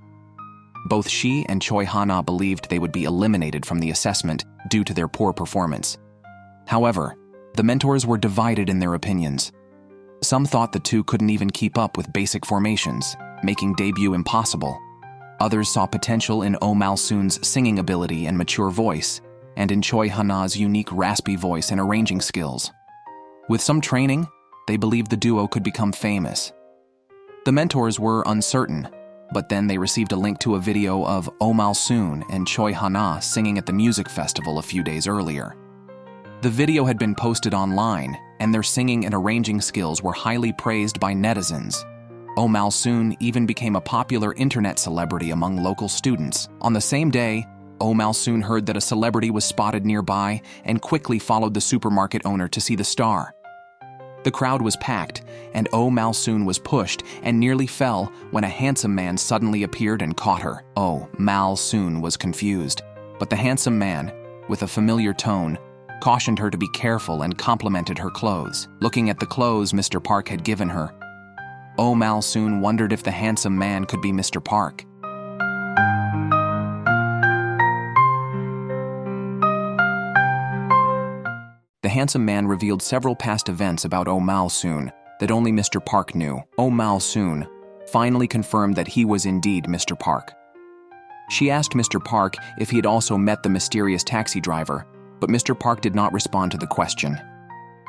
Both she and Choi Hana believed they would be eliminated from the assessment due to their poor performance. However, the mentors were divided in their opinions. Some thought the two couldn't even keep up with basic formations, making debut impossible. Others saw potential in Oh Mal-soon's singing ability and mature voice, and in Choi Hana's unique raspy voice and arranging skills. With some training, they believed the duo could become famous. The mentors were uncertain, but then they received a link to a video of Oh Mal-soon and Choi Hana singing at the music festival a few days earlier. The video had been posted online, and their singing and arranging skills were highly praised by netizens. Oh Mal-soon even became a popular internet celebrity among local students. On the same day, Oh Mal-soon heard that a celebrity was spotted nearby and quickly followed the supermarket owner to see the star. The crowd was packed, and Oh Mal-soon was pushed and nearly fell when a handsome man suddenly appeared and caught her. Oh Mal-soon was confused, but the handsome man, with a familiar tone, cautioned her to be careful and complimented her clothes. Looking at the clothes Mr. Park had given her, Oh Mal-soon wondered if the handsome man could be Mr. Park. The handsome man revealed several past events about Oh Mal-soon that only Mr. Park knew. Oh Mal-soon finally confirmed that he was indeed Mr. Park. She asked Mr. Park if he had also met the mysterious taxi driver, but Mr. Park did not respond to the question.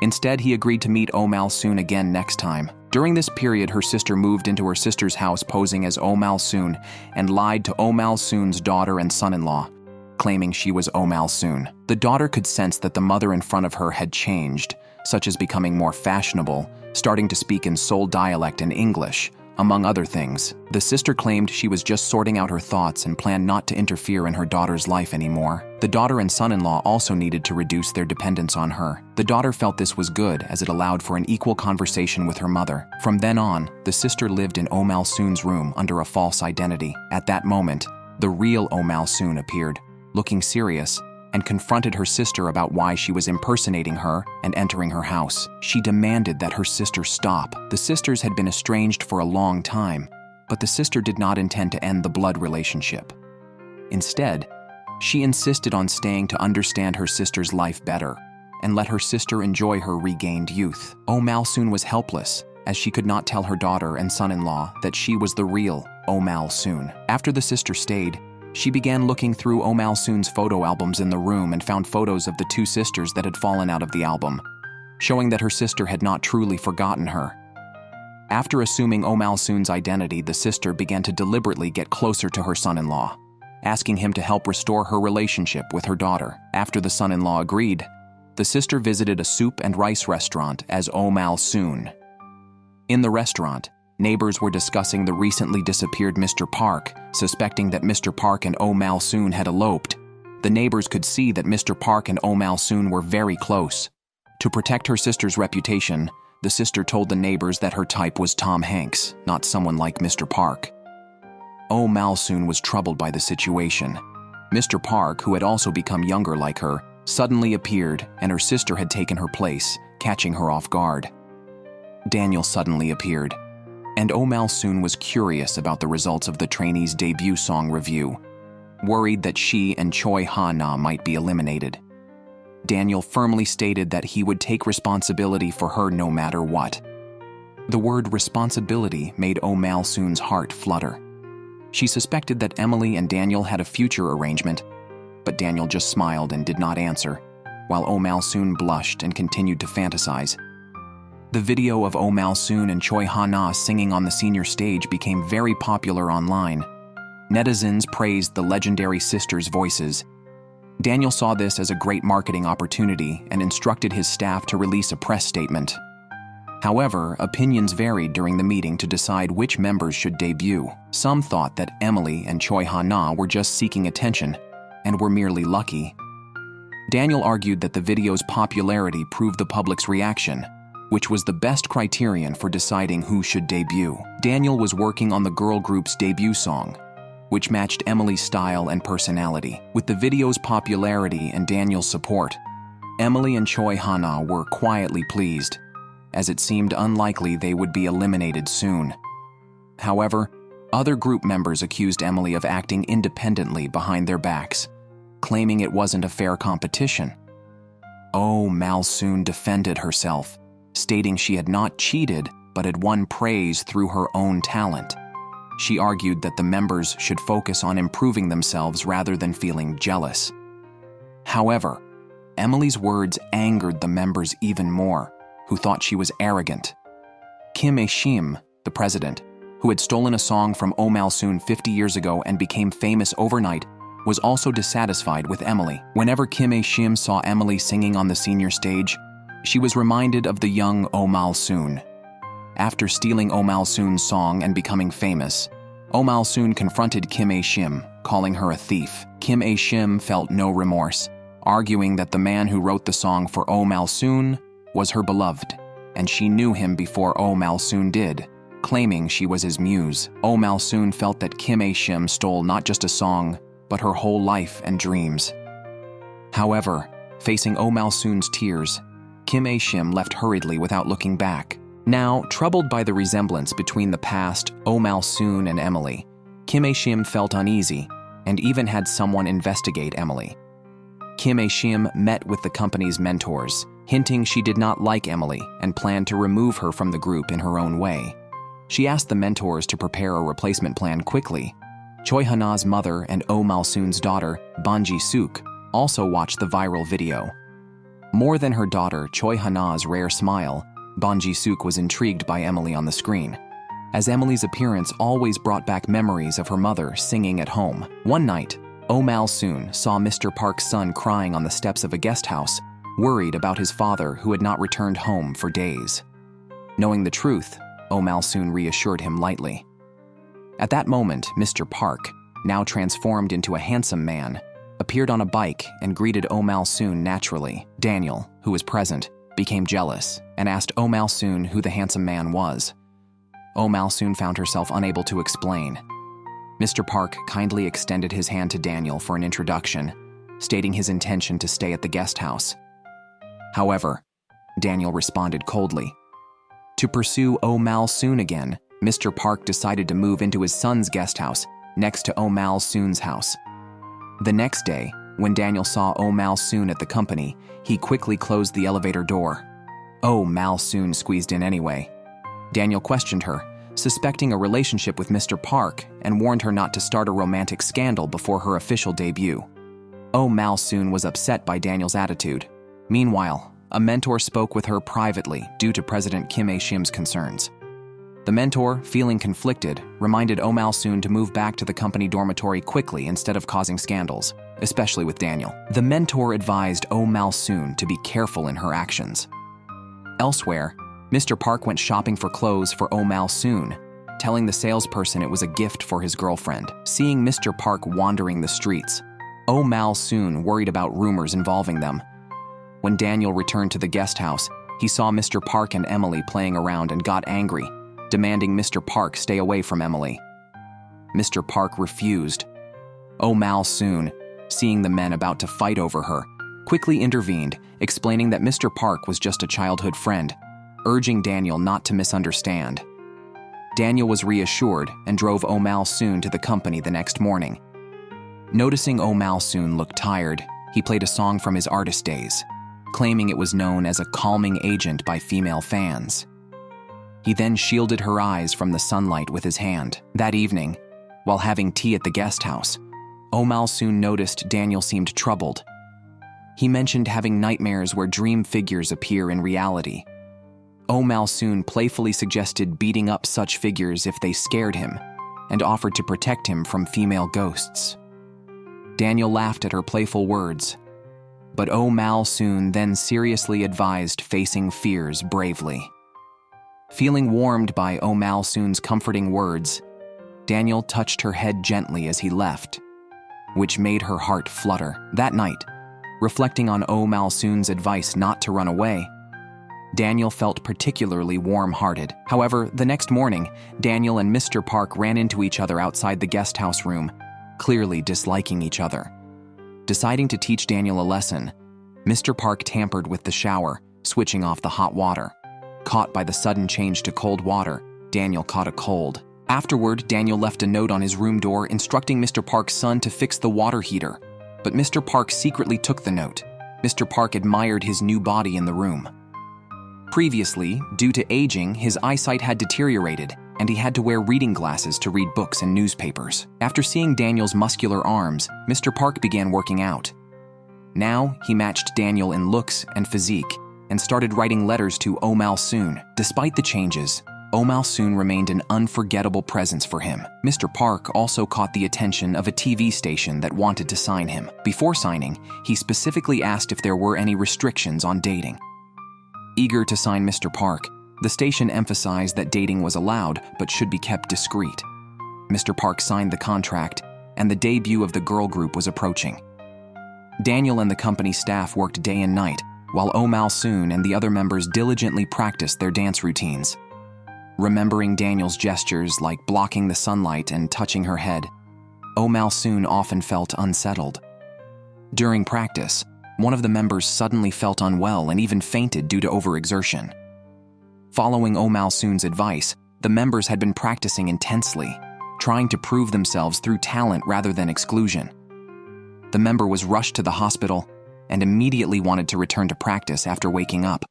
Instead, he agreed to meet Oh Mal-soon again next time. During this period, her sister moved into her sister's house posing as Oh Mal-soon and lied to Oh Mal-soon's daughter and son-in-law, claiming she was Oh Mal-soon. The daughter could sense that the mother in front of her had changed, such as becoming more fashionable, starting to speak in Seoul dialect and English, among other things. The sister claimed she was just sorting out her thoughts and planned not to interfere in her daughter's life anymore. The daughter and son-in-law also needed to reduce their dependence on her. The daughter felt this was good as it allowed for an equal conversation with her mother. From then on, the sister lived in Oh Mal-soon's room under a false identity. At that moment, the real Oh Mal-soon appeared, looking serious, and confronted her sister about why she was impersonating her and entering her house. She demanded that her sister stop. The sisters had been estranged for a long time, but the sister did not intend to end the blood relationship. Instead, she insisted on staying to understand her sister's life better and let her sister enjoy her regained youth. Oh Mal-soon was helpless, as she could not tell her daughter and son-in-law that she was the real Oh Mal-soon. After the sister stayed, She began looking through Mal Soon's photo albums in the room and found photos of the two sisters that had fallen out of the album, showing that her sister had not truly forgotten her. After assuming Mal Soon's identity, the sister began to deliberately get closer to her son-in-law, asking him to help restore her relationship with her daughter. After the son-in-law agreed, the sister visited a soup and rice restaurant as Mal Soon. In the restaurant, neighbors were discussing the recently disappeared Mr. Park, suspecting that Mr. Park and Mal Soon had eloped. The neighbors could see that Mr. Park and Mal Soon were very close. To protect her sister's reputation, the sister told the neighbors that her type was Tom Hanks, not someone like Mr. Park. Mal Soon was troubled by the situation. Mr. Park, who had also become younger like her, suddenly appeared, and her sister had taken her place, catching her off guard. Daniel suddenly appeared, and Mal Soon was curious about the results of the trainee's debut song review, worried that she and Choi Ha-na might be eliminated. Daniel firmly stated that he would take responsibility for her no matter what. The word responsibility made Mal Soon's heart flutter. She suspected that Emily and Daniel had a future arrangement, but Daniel just smiled and did not answer, while Mal Soon blushed and continued to fantasize. The video of Mal Soon and Choi Ha-na singing on the senior stage became very popular online. Netizens praised the legendary sisters' voices. Daniel saw this as a great marketing opportunity and instructed his staff to release a press statement. However, opinions varied during the meeting to decide which members should debut. Some thought that Emily and Choi Ha-na were just seeking attention and were merely lucky. Daniel argued that the video's popularity proved the public's reaction, which was the best criterion for deciding who should debut. Daniel was working on the girl group's debut song, which matched Emily's style and personality. With the video's popularity and Daniel's support, Emily and Choi Ha-na were quietly pleased, as it seemed unlikely they would be eliminated soon. However, other group members accused Emily of acting independently behind their backs, claiming it wasn't a fair competition. Mal Soon defended herself, stating she had not cheated but had won praise through her own talent. She argued that the members should focus on improving themselves rather than feeling jealous. However, Emily's words angered the members even more, who thought she was arrogant. Kim Ae-shim, the president, who had stolen a song from Mal Soon 50 years ago and became famous overnight, was also dissatisfied with Emily. Whenever Kim Ae-shim saw Emily singing on the senior stage, she was reminded of the young Mal Soon. After stealing Mal Soon's song and becoming famous, Mal Soon confronted Kim Ae-shim, calling her a thief. Kim Ae-shim felt no remorse, arguing that the man who wrote the song for Mal Soon was her beloved, and she knew him before Mal Soon did, claiming she was his muse. Mal Soon felt that Kim Ae-shim stole not just a song, but her whole life and dreams. However, facing Mal Soon's tears, Kim Ae-shim left hurriedly without looking back. Now, troubled by the resemblance between the past Mal Soon and Emily, Kim Ae-shim felt uneasy and even had someone investigate Emily. Kim Ae-shim met with the company's mentors, hinting she did not like Emily and planned to remove her from the group in her own way. She asked the mentors to prepare a replacement plan quickly. Choi Ha-na's mother and Mal Soon's daughter, Ban Ji-suk, also watched the viral video. More than her daughter Choi Ha-na's rare smile, Ban Ji-suk was intrigued by Emily on the screen, as Emily's appearance always brought back memories of her mother singing at home. One night, Mal Soon saw Mr. Park's son crying on the steps of a guest house, worried about his father who had not returned home for days. Knowing the truth, Mal Soon reassured him lightly. At that moment, Mr. Park, now transformed into a handsome man, appeared on a bike and greeted Mal Soon naturally. Daniel, who was present, became jealous and asked Mal Soon who the handsome man was. Mal Soon found herself unable to explain. Mr. Park kindly extended his hand to Daniel for an introduction, stating his intention to stay at the guest house. However, Daniel responded coldly. To pursue Mal Soon again, Mr. Park decided to move into his son's guest house next to Mal Soon's house. The next day, when Daniel saw Mal Soon at the company, he quickly closed the elevator door. Mal Soon squeezed in anyway. Daniel questioned her, suspecting a relationship with Mr. Park and warned her not to start a romantic scandal before her official debut. Oh Mal-soon was upset by Daniel's attitude. Meanwhile, a mentor spoke with her privately due to President Kim A-shim's concerns. The mentor, feeling conflicted, reminded Oh Mal-soon to move back to the company dormitory quickly instead of causing scandals, especially with Daniel. The mentor advised Oh Mal-soon to be careful in her actions. Elsewhere, Mr. Park went shopping for clothes for Oh Mal-soon, telling the salesperson it was a gift for his girlfriend. Seeing Mr. Park wandering the streets, Oh Mal-soon worried about rumors involving them. When Daniel returned to the guest house, he saw Mr. Park and Emily playing around and got angry, demanding Mr. Park stay away from Emily. Mr. Park refused. Oh Mal-soon, seeing the men about to fight over her, quickly intervened, explaining that Mr. Park was just a childhood friend, urging Daniel not to misunderstand. Daniel was reassured and drove Oh Mal-soon to the company the next morning. Noticing Oh Mal-soon looked tired, he played a song from his artist days, claiming it was known as a calming agent by female fans. He then shielded her eyes from the sunlight with his hand. That evening, while having tea at the guest house, Oh Mal-soon noticed Daniel seemed troubled. He mentioned having nightmares where dream figures appear in reality. Oh Mal-soon playfully suggested beating up such figures if they scared him, and offered to protect him from female ghosts. Daniel laughed at her playful words, but Oh Mal-soon then seriously advised facing fears bravely. Feeling warmed by Oh Mal-soon's comforting words, Daniel touched her head gently as he left, which made her heart flutter. That night, reflecting on Oh Mal-soon's advice not to run away, Daniel felt particularly warm-hearted. However, the next morning, Daniel and Mr. Park ran into each other outside the guest house room, clearly disliking each other. Deciding to teach Daniel a lesson, Mr. Park tampered with the shower, switching off the hot water. Caught by the sudden change to cold water, Daniel caught a cold. Afterward, Daniel left a note on his room door instructing Mr. Park's son to fix the water heater, but Mr. Park secretly took the note. Mr. Park admired his new body in the room. Previously, due to aging, his eyesight had deteriorated, and he had to wear reading glasses to read books and newspapers. After seeing Daniel's muscular arms, Mr. Park began working out. Now, he matched Daniel in looks and physique, and started writing letters to Oh Mal-soon. Despite the changes, Oh Mal-soon remained an unforgettable presence for him. Mr. Park also caught the attention of a TV station that wanted to sign him. Before signing, he specifically asked if there were any restrictions on dating. Eager to sign Mr. Park, the station emphasized that dating was allowed but should be kept discreet. Mr. Park signed the contract, and the debut of the girl group was approaching. Daniel and the company staff worked day and night, while Oh Mal-soon and the other members diligently practiced their dance routines. Remembering Daniel's gestures like blocking the sunlight and touching her head, Oh Mal-soon often felt unsettled. During practice, one of the members suddenly felt unwell and even fainted due to overexertion. Following Oh Mal-soon's advice, the members had been practicing intensely, trying to prove themselves through talent rather than exclusion. The member was rushed to the hospital and immediately wanted to return to practice after waking up,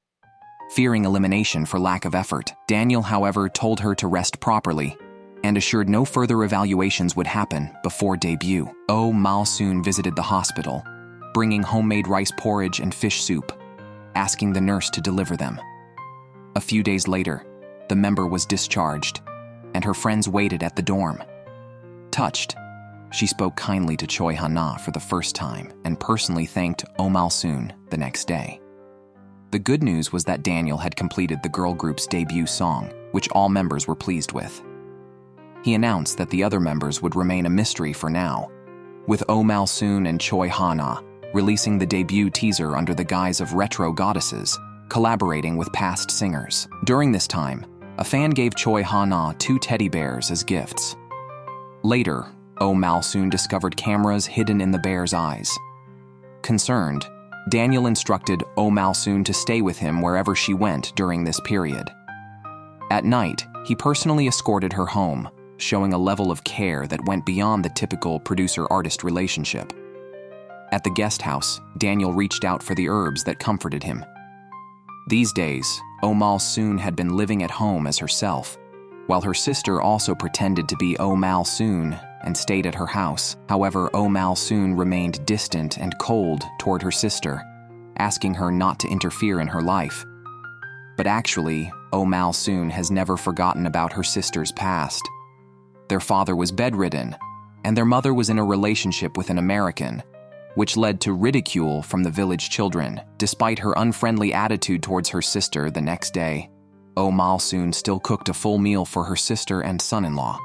fearing elimination for lack of effort. Daniel, however, told her to rest properly and assured no further evaluations would happen before debut. Oh Mal-soon visited the hospital, bringing homemade rice porridge and fish soup, asking the nurse to deliver them. A few days later, the member was discharged, and her friends waited at the dorm. Touched, she spoke kindly to Choi Ha-na for the first time and personally thanked Oh Mal-soon the next day. The good news was that Daniel had completed the girl group's debut song, which all members were pleased with. He announced that the other members would remain a mystery for now, with Oh Mal-soon and Choi Ha-na releasing the debut teaser under the guise of retro goddesses, collaborating with past singers. During this time, a fan gave Choi Ha-na 2 teddy bears as gifts. Later, Oh Mal-soon discovered cameras hidden in the bears' eyes. Concerned, Daniel instructed Oh Mal-soon to stay with him wherever she went during this period. At night, he personally escorted her home, showing a level of care that went beyond the typical producer-artist relationship. At the guest house, Daniel reached out for the herbs that comforted him. These days, Oh Mal-soon had been living at home as herself, while her sister also pretended to be Oh Mal-soon and stayed at her house. However, Oh Mal-soon remained distant and cold toward her sister, asking her not to interfere in her life. But actually, Oh Mal-soon has never forgotten about her sister's past. Their father was bedridden, and their mother was in a relationship with an American, which led to ridicule from the village children. Despite her unfriendly attitude towards her sister the next day, Oh Mal-soon still cooked a full meal for her sister and son-in-law.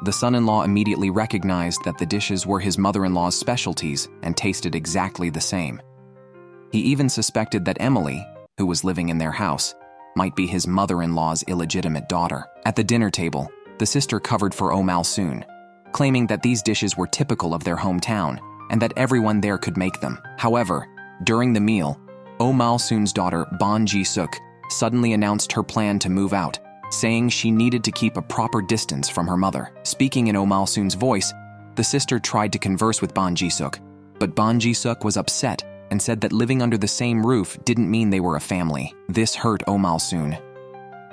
The son-in-law immediately recognized that the dishes were his mother-in-law's specialties and tasted exactly the same. He even suspected that Emily, who was living in their house, might be his mother-in-law's illegitimate daughter. At the dinner table, the sister covered for Oh Mal-soon, claiming that these dishes were typical of their hometown and that everyone there could make them. However, during the meal, Oh Mal-soon's daughter, Bon Ji-suk, suddenly announced her plan to move out, saying she needed to keep a proper distance from her mother. Speaking in Oh Mal-soon's voice, the sister tried to converse with Bon Ji-suk, but Bon Ji-suk was upset and said that living under the same roof didn't mean they were a family. This hurt Oh Mal-soon.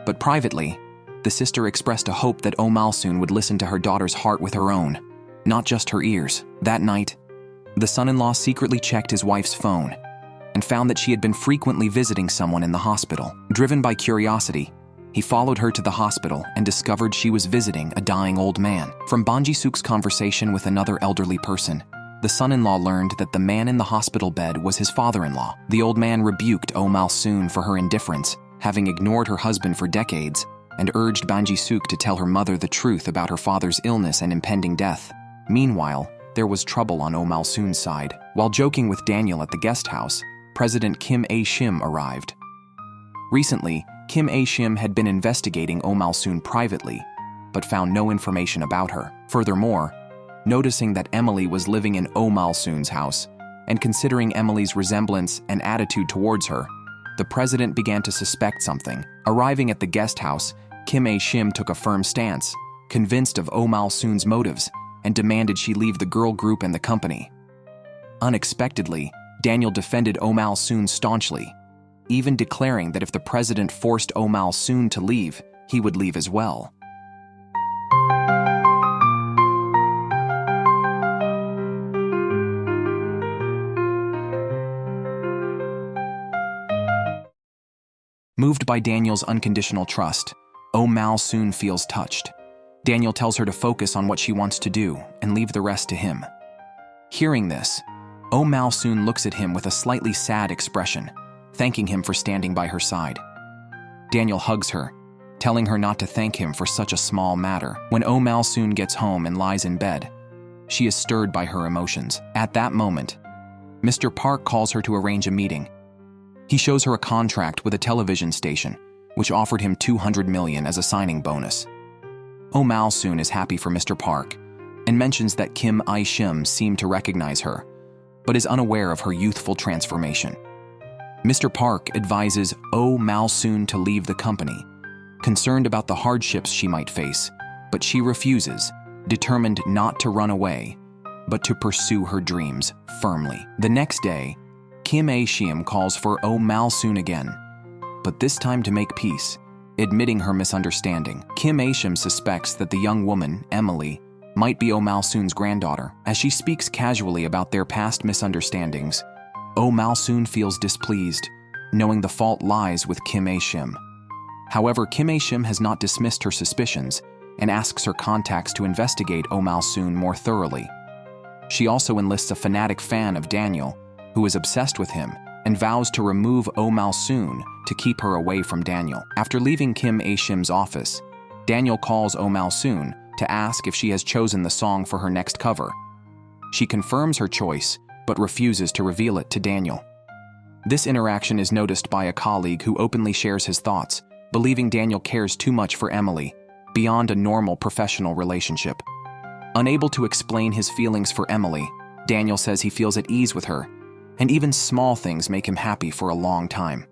But privately, the sister expressed a hope that Oh Mal-soon would listen to her daughter's heart with her own, not just her ears. That night, the son-in-law secretly checked his wife's phone and found that she had been frequently visiting someone in the hospital. Driven by curiosity, he followed her to the hospital and discovered she was visiting a dying old man. From Bon Ji-suk's conversation with another elderly person, the son-in-law learned that the man in the hospital bed was his father-in-law. The old man rebuked Oh Mal-soon for her indifference, having ignored her husband for decades, and urged Bon Ji-suk to tell her mother the truth about her father's illness and impending death. Meanwhile, there was trouble on Oh Mal-soon's side. While joking with Daniel at the guest house, President Kim A-shim arrived. Recently, Kim A-shim had been investigating Oh Mal-soon privately, but found no information about her. Furthermore, noticing that Emily was living in Oh Mal-soon's house, and considering Emily's resemblance and attitude towards her, the president began to suspect something. Arriving at the guest house, Kim A-shim took a firm stance, convinced of Oh Mal-soon's motives, and demanded she leave the girl group and the company. Unexpectedly, Daniel defended Oh Mal-soon staunchly, even declaring that if the president forced Oh Mal-soon to leave, he would leave as well. Moved by Daniel's unconditional trust, Oh Mal-soon feels touched. Daniel tells her to focus on what she wants to do and leave the rest to him. Hearing this, Oh Mal-soon looks at him with a slightly sad expression, thanking him for standing by her side. Daniel hugs her, telling her not to thank him for such a small matter. When Oh Mal-soon gets home and lies in bed, she is stirred by her emotions. At that moment, Mr. Park calls her to arrange a meeting. He shows her a contract with a television station, which offered him $200 million as a signing bonus. Oh Mal-soon is happy for Mr. Park and mentions that Kim A-shim seemed to recognize her, but is unaware of her youthful transformation. Mr. Park advises Oh Mal-soon to leave the company, concerned about the hardships she might face, but she refuses, determined not to run away, but to pursue her dreams firmly. The next day, Kim A-shim calls for Oh Mal-soon again, but this time to make peace, admitting her misunderstanding. Kim A-shim suspects that the young woman, Emily, might be Oh Mal-soon's granddaughter. As she speaks casually about their past misunderstandings, Oh Mal-soon feels displeased, knowing the fault lies with Kim A-shim. However, Kim A-shim has not dismissed her suspicions and asks her contacts to investigate Oh Mal-soon more thoroughly. She also enlists a fanatic fan of Daniel, who is obsessed with him, and vows to remove Oh Mal-soon to keep her away from Daniel. After leaving Kim A-shim's office, Daniel calls Oh Mal-soon to ask if she has chosen the song for her next cover. She confirms her choice, but refuses to reveal it to Daniel. This interaction is noticed by a colleague who openly shares his thoughts, believing Daniel cares too much for Emily, beyond a normal professional relationship. Unable to explain his feelings for Emily, Daniel says he feels at ease with her, and even small things make him happy for a long time.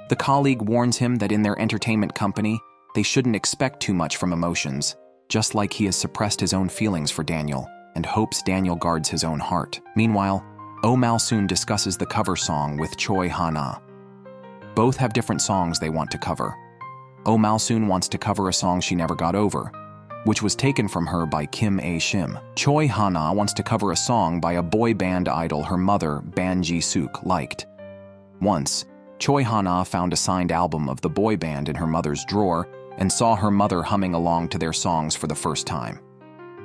The colleague warns him that in their entertainment company, they shouldn't expect too much from emotions, just like he has suppressed his own feelings for Daniel and hopes Daniel guards his own heart. Meanwhile, Oh Mal-soon discusses the cover song with Choi Ha-na. Both have different songs they want to cover. Oh Mal-soon wants to cover a song she never got over, which was taken from her by Kim A-shim. Choi Ha-na wants to cover a song by a boy band idol her mother, Ban Ji-suk, liked. Once, Choi Ha-na found a signed album of the boy band in her mother's drawer and saw her mother humming along to their songs for the first time.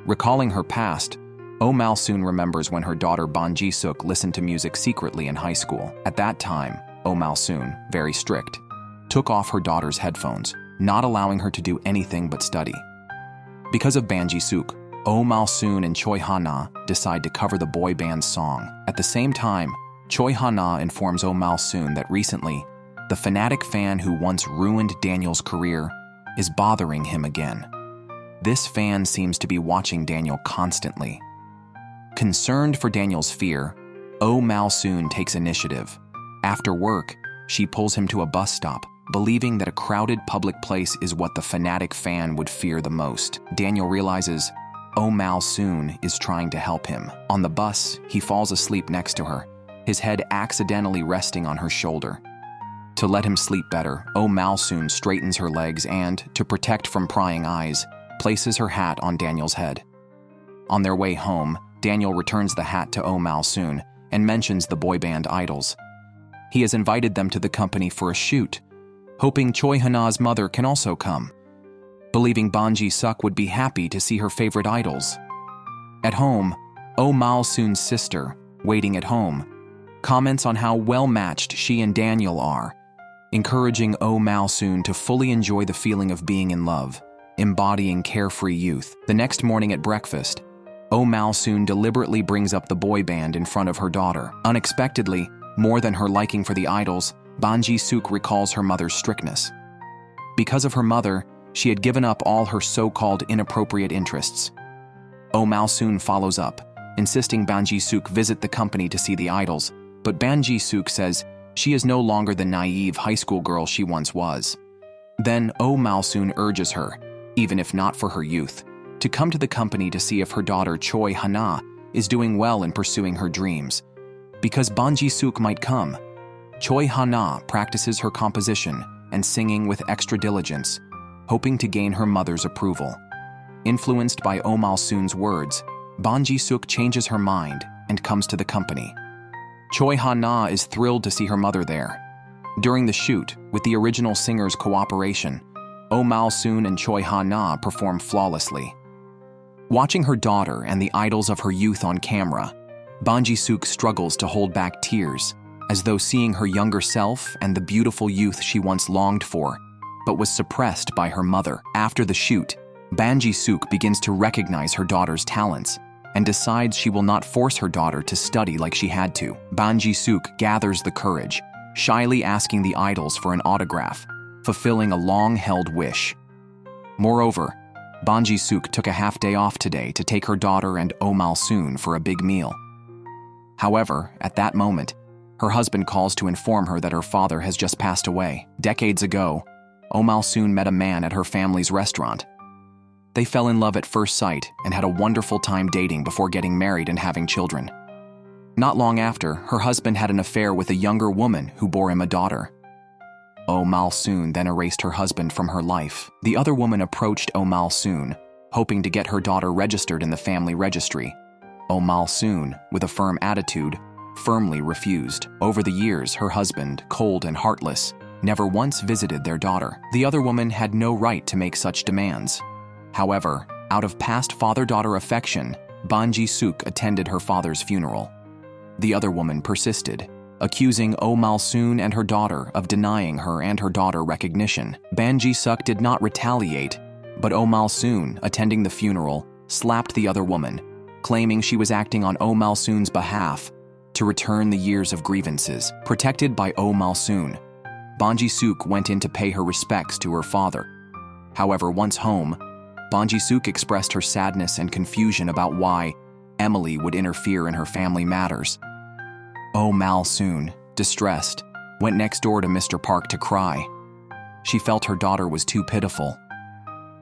Recalling her past, Oh Mal-soon remembers when her daughter Ban Ji-suk listened to music secretly in high school. At that time, Oh Mal-soon, very strict, took off her daughter's headphones, not allowing her to do anything but study. Because of Ban Ji-suk, Oh Mal-soon and Choi Ha-na decide to cover the boy band's song. At the same time, Choi Ha-na informs Oh Mal-soon that recently, the fanatic fan who once ruined Daniel's career is bothering him again. This fan seems to be watching Daniel constantly. Concerned for Daniel's fear, Oh Mal-soon takes initiative. After work, she pulls him to a bus stop, believing that a crowded public place is what the fanatic fan would fear the most. Daniel realizes Oh Mal-soon is trying to help him. On the bus, he falls asleep next to her, his head accidentally resting on her shoulder. To let him sleep better, Oh Mal-soon straightens her legs and, to protect from prying eyes, places her hat on Daniel's head. On their way home, Daniel returns the hat to Oh Mal-soon and mentions the boy band idols. He has invited them to the company for a shoot, hoping Choi Ha-na's mother can also come, believing Ban Ji-suk would be happy to see her favorite idols. At home, Oh Mal-soon's sister, waiting at home, comments on how well-matched she and Daniel are, encouraging Oh Mal-soon to fully enjoy the feeling of being in love, embodying carefree youth. The next morning at breakfast, Oh Mal-soon deliberately brings up the boy band in front of her daughter. Unexpectedly, more than her liking for the idols, Ban Ji-suk recalls her mother's strictness. Because of her mother, she had given up all her so-called inappropriate interests. Oh Mal-soon follows up, insisting Ban Ji-suk visit the company to see the idols, but Ban Ji-suk says she is no longer the naive high school girl she once was. Then Oh Mal-soon urges her, even if not for her youth, to come to the company to see if her daughter Choi Ha-na is doing well in pursuing her dreams. Because Ban Ji-suk might come, Choi Ha-na practices her composition and singing with extra diligence, hoping to gain her mother's approval. Influenced by Oh Mal-soon's words, Ban Ji-suk changes her mind and comes to the company. Choi Ha-na is thrilled to see her mother there. During the shoot, with the original singer's cooperation, Oh Mal-soon and Choi Ha-na perform flawlessly. Watching her daughter and the idols of her youth on camera, Ban Ji-suk struggles to hold back tears, as though seeing her younger self and the beautiful youth she once longed for, but was suppressed by her mother. After the shoot, Ban Ji-suk begins to recognize her daughter's talents and decides she will not force her daughter to study like she had to. Ban Ji-suk gathers the courage, shyly asking the idols for an autograph, fulfilling a long-held wish. Moreover, Ban Ji-suk took a half-day off today to take her daughter and Oh Mal-soon for a big meal. However, at that moment, her husband calls to inform her that her father has just passed away. Decades ago, Oh Mal-soon met a man at her family's restaurant. They fell in love at first sight and had a wonderful time dating before getting married and having children. Not long after, her husband had an affair with a younger woman who bore him a daughter. Oh Mal-soon then erased her husband from her life. The other woman approached Oh Mal-soon, hoping to get her daughter registered in the family registry. Oh Mal-soon, with a firm attitude, firmly refused. Over the years, her husband, cold and heartless, never once visited their daughter. The other woman had no right to make such demands. However, out of past father-daughter affection, Ban Ji-suk attended her father's funeral. The other woman persisted, accusing Oh Mal-soon and her daughter of denying her and her daughter recognition. Ban Ji-suk did not retaliate, but Oh Mal-soon, attending the funeral, slapped the other woman, claiming she was acting on Oh Mal-soon's behalf to return the years of grievances. Protected by Oh Mal-soon, Ban Ji-suk went in to pay her respects to her father. However, once home, Ban Ji-suk expressed her sadness and confusion about why Emily would interfere in her family matters. Oh Mal-soon, distressed, went next door to Mr. Park to cry. She felt her daughter was too pitiful.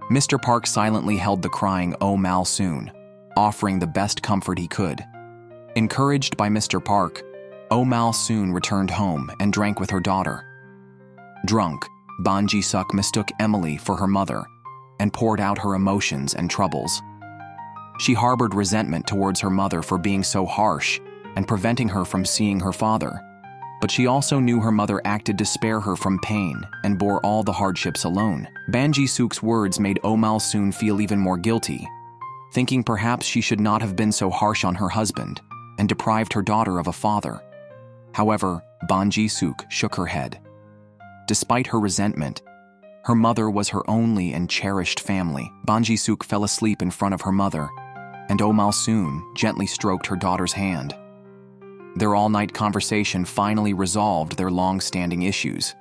Mr. Park silently held the crying Oh Mal-soon, offering the best comfort he could. Encouraged by Mr. Park, Oh Mal-soon returned home and drank with her daughter. Drunk, Ban Ji-suk mistook Emily for her mother and poured out her emotions and troubles. She harbored resentment towards her mother for being so harsh and preventing her from seeing her father. But she also knew her mother acted to spare her from pain and bore all the hardships alone. Ban Ji-suk's words made Oh Mal-soon feel even more guilty, thinking perhaps she should not have been so harsh on her husband and deprived her daughter of a father. However, Ban Ji-suk shook her head. Despite her resentment, her mother was her only and cherished family. Ban Ji-suk fell asleep in front of her mother, and Oh Mal-soon gently stroked her daughter's hand. Their all-night conversation finally resolved their long-standing issues.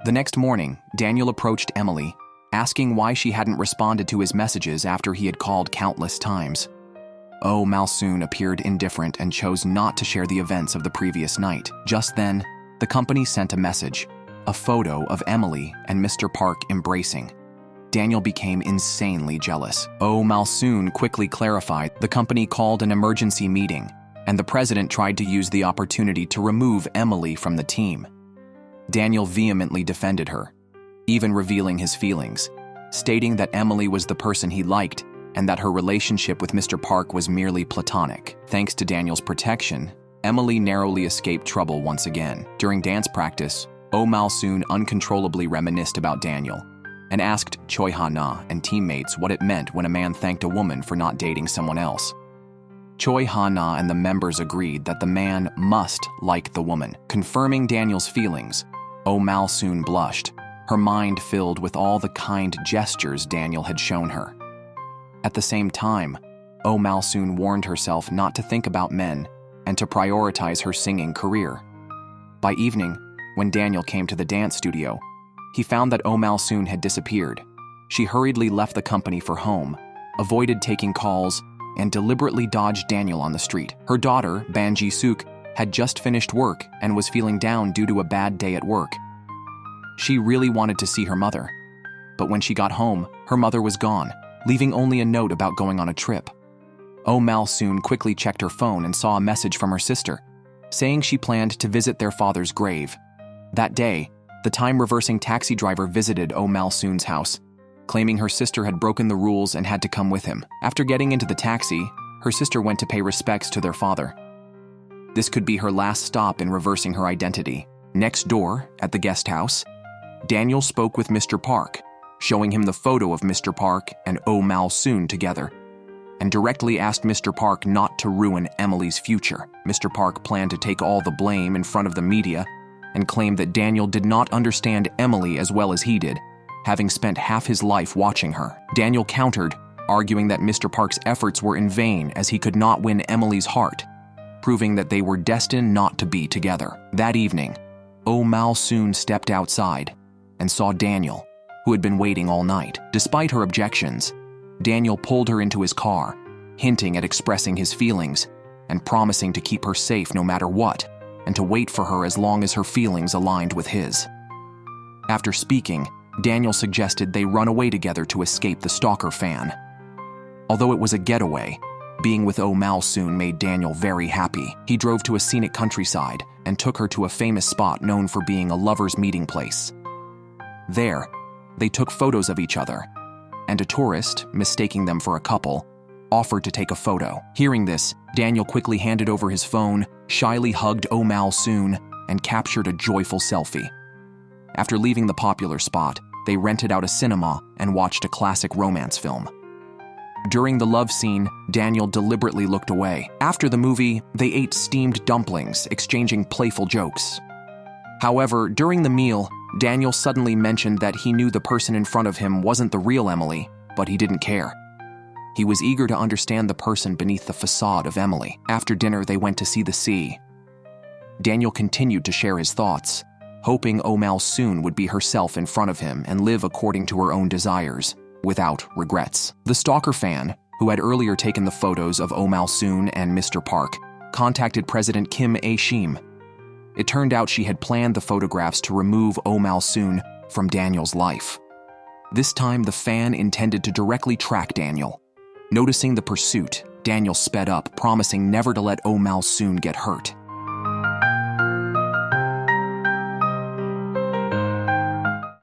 The next morning, Daniel approached Emily, asking why she hadn't responded to his messages after he had called countless times. Oh Mal-soon appeared indifferent and chose not to share the events of the previous night. Just then, the company sent a message, a photo of Emily and Mr. Park embracing. Daniel became insanely jealous. Oh Mal-soon quickly clarified the company called an emergency meeting, and the president tried to use the opportunity to remove Emily from the team. Daniel vehemently defended her, even revealing his feelings, stating that Emily was the person he liked and that her relationship with Mr. Park was merely platonic. Thanks to Daniel's protection, Emily narrowly escaped trouble once again. During dance practice, Oh Mal-soon uncontrollably reminisced about Daniel and asked Choi Ha-na and teammates what it meant when a man thanked a woman for not dating someone else. Choi Ha-na and the members agreed that the man must like the woman. Confirming Daniel's feelings, Oh Mal-soon blushed, her mind filled with all the kind gestures Daniel had shown her. At the same time, Oh Mal-soon warned herself not to think about men and to prioritize her singing career. By evening, when Daniel came to the dance studio, he found that Oh Mal-soon had disappeared. She hurriedly left the company for home, avoided taking calls, and deliberately dodged Daniel on the street. Her daughter, Ban Ji-suk, had just finished work and was feeling down due to a bad day at work. She really wanted to see her mother, but when she got home, her mother was gone, leaving only a note about going on a trip. Oh Mal-soon quickly checked her phone and saw a message from her sister, saying she planned to visit their father's grave. That day, the time-reversing taxi driver visited Oh Mal-soon's house, claiming her sister had broken the rules and had to come with him. After getting into the taxi, her sister went to pay respects to their father. This could be her last stop in reversing her identity. Next door, at the guest house, Daniel spoke with Mr. Park, showing him the photo of Mr. Park and Oh Mal-soon together, and directly asked Mr. Park not to ruin Emily's future. Mr. Park planned to take all the blame in front of the media and claimed that Daniel did not understand Emily as well as he did, having spent half his life watching her. Daniel countered, arguing that Mr. Park's efforts were in vain as he could not win Emily's heart, proving that they were destined not to be together. That evening, Oh Mal-soon stepped outside and saw Daniel, who had been waiting all night. Despite her objections, Daniel pulled her into his car, hinting at expressing his feelings and promising to keep her safe no matter what, and to wait for her as long as her feelings aligned with his. After speaking, Daniel suggested they run away together to escape the stalker fan. Although it was a getaway, being with Oh Mal-soon made Daniel very happy. He drove to a scenic countryside and took her to a famous spot known for being a lover's meeting place. There, they took photos of each other, and a tourist, mistaking them for a couple, offered to take a photo. Hearing this, Daniel quickly handed over his phone, shyly hugged Oh Mal-soon, and captured a joyful selfie. After leaving the popular spot, they rented out a cinema and watched a classic romance film. During the love scene, Daniel deliberately looked away. After the movie, they ate steamed dumplings, exchanging playful jokes. However, during the meal, Daniel suddenly mentioned that he knew the person in front of him wasn't the real Emily, but he didn't care. He was eager to understand the person beneath the facade of Emily. After dinner, they went to see the sea. Daniel continued to share his thoughts, hoping Oh Mal-soon would be herself in front of him and live according to her own desires, without regrets. The stalker fan, who had earlier taken the photos of Oh Mal-soon and Mr. Park, contacted President Kim A-shim. It turned out she had planned the photographs to remove Oh Mal-soon from Daniel's life. This time, the fan intended to directly track Daniel. Noticing the pursuit, Daniel sped up, promising never to let Oh Mal-soon get hurt.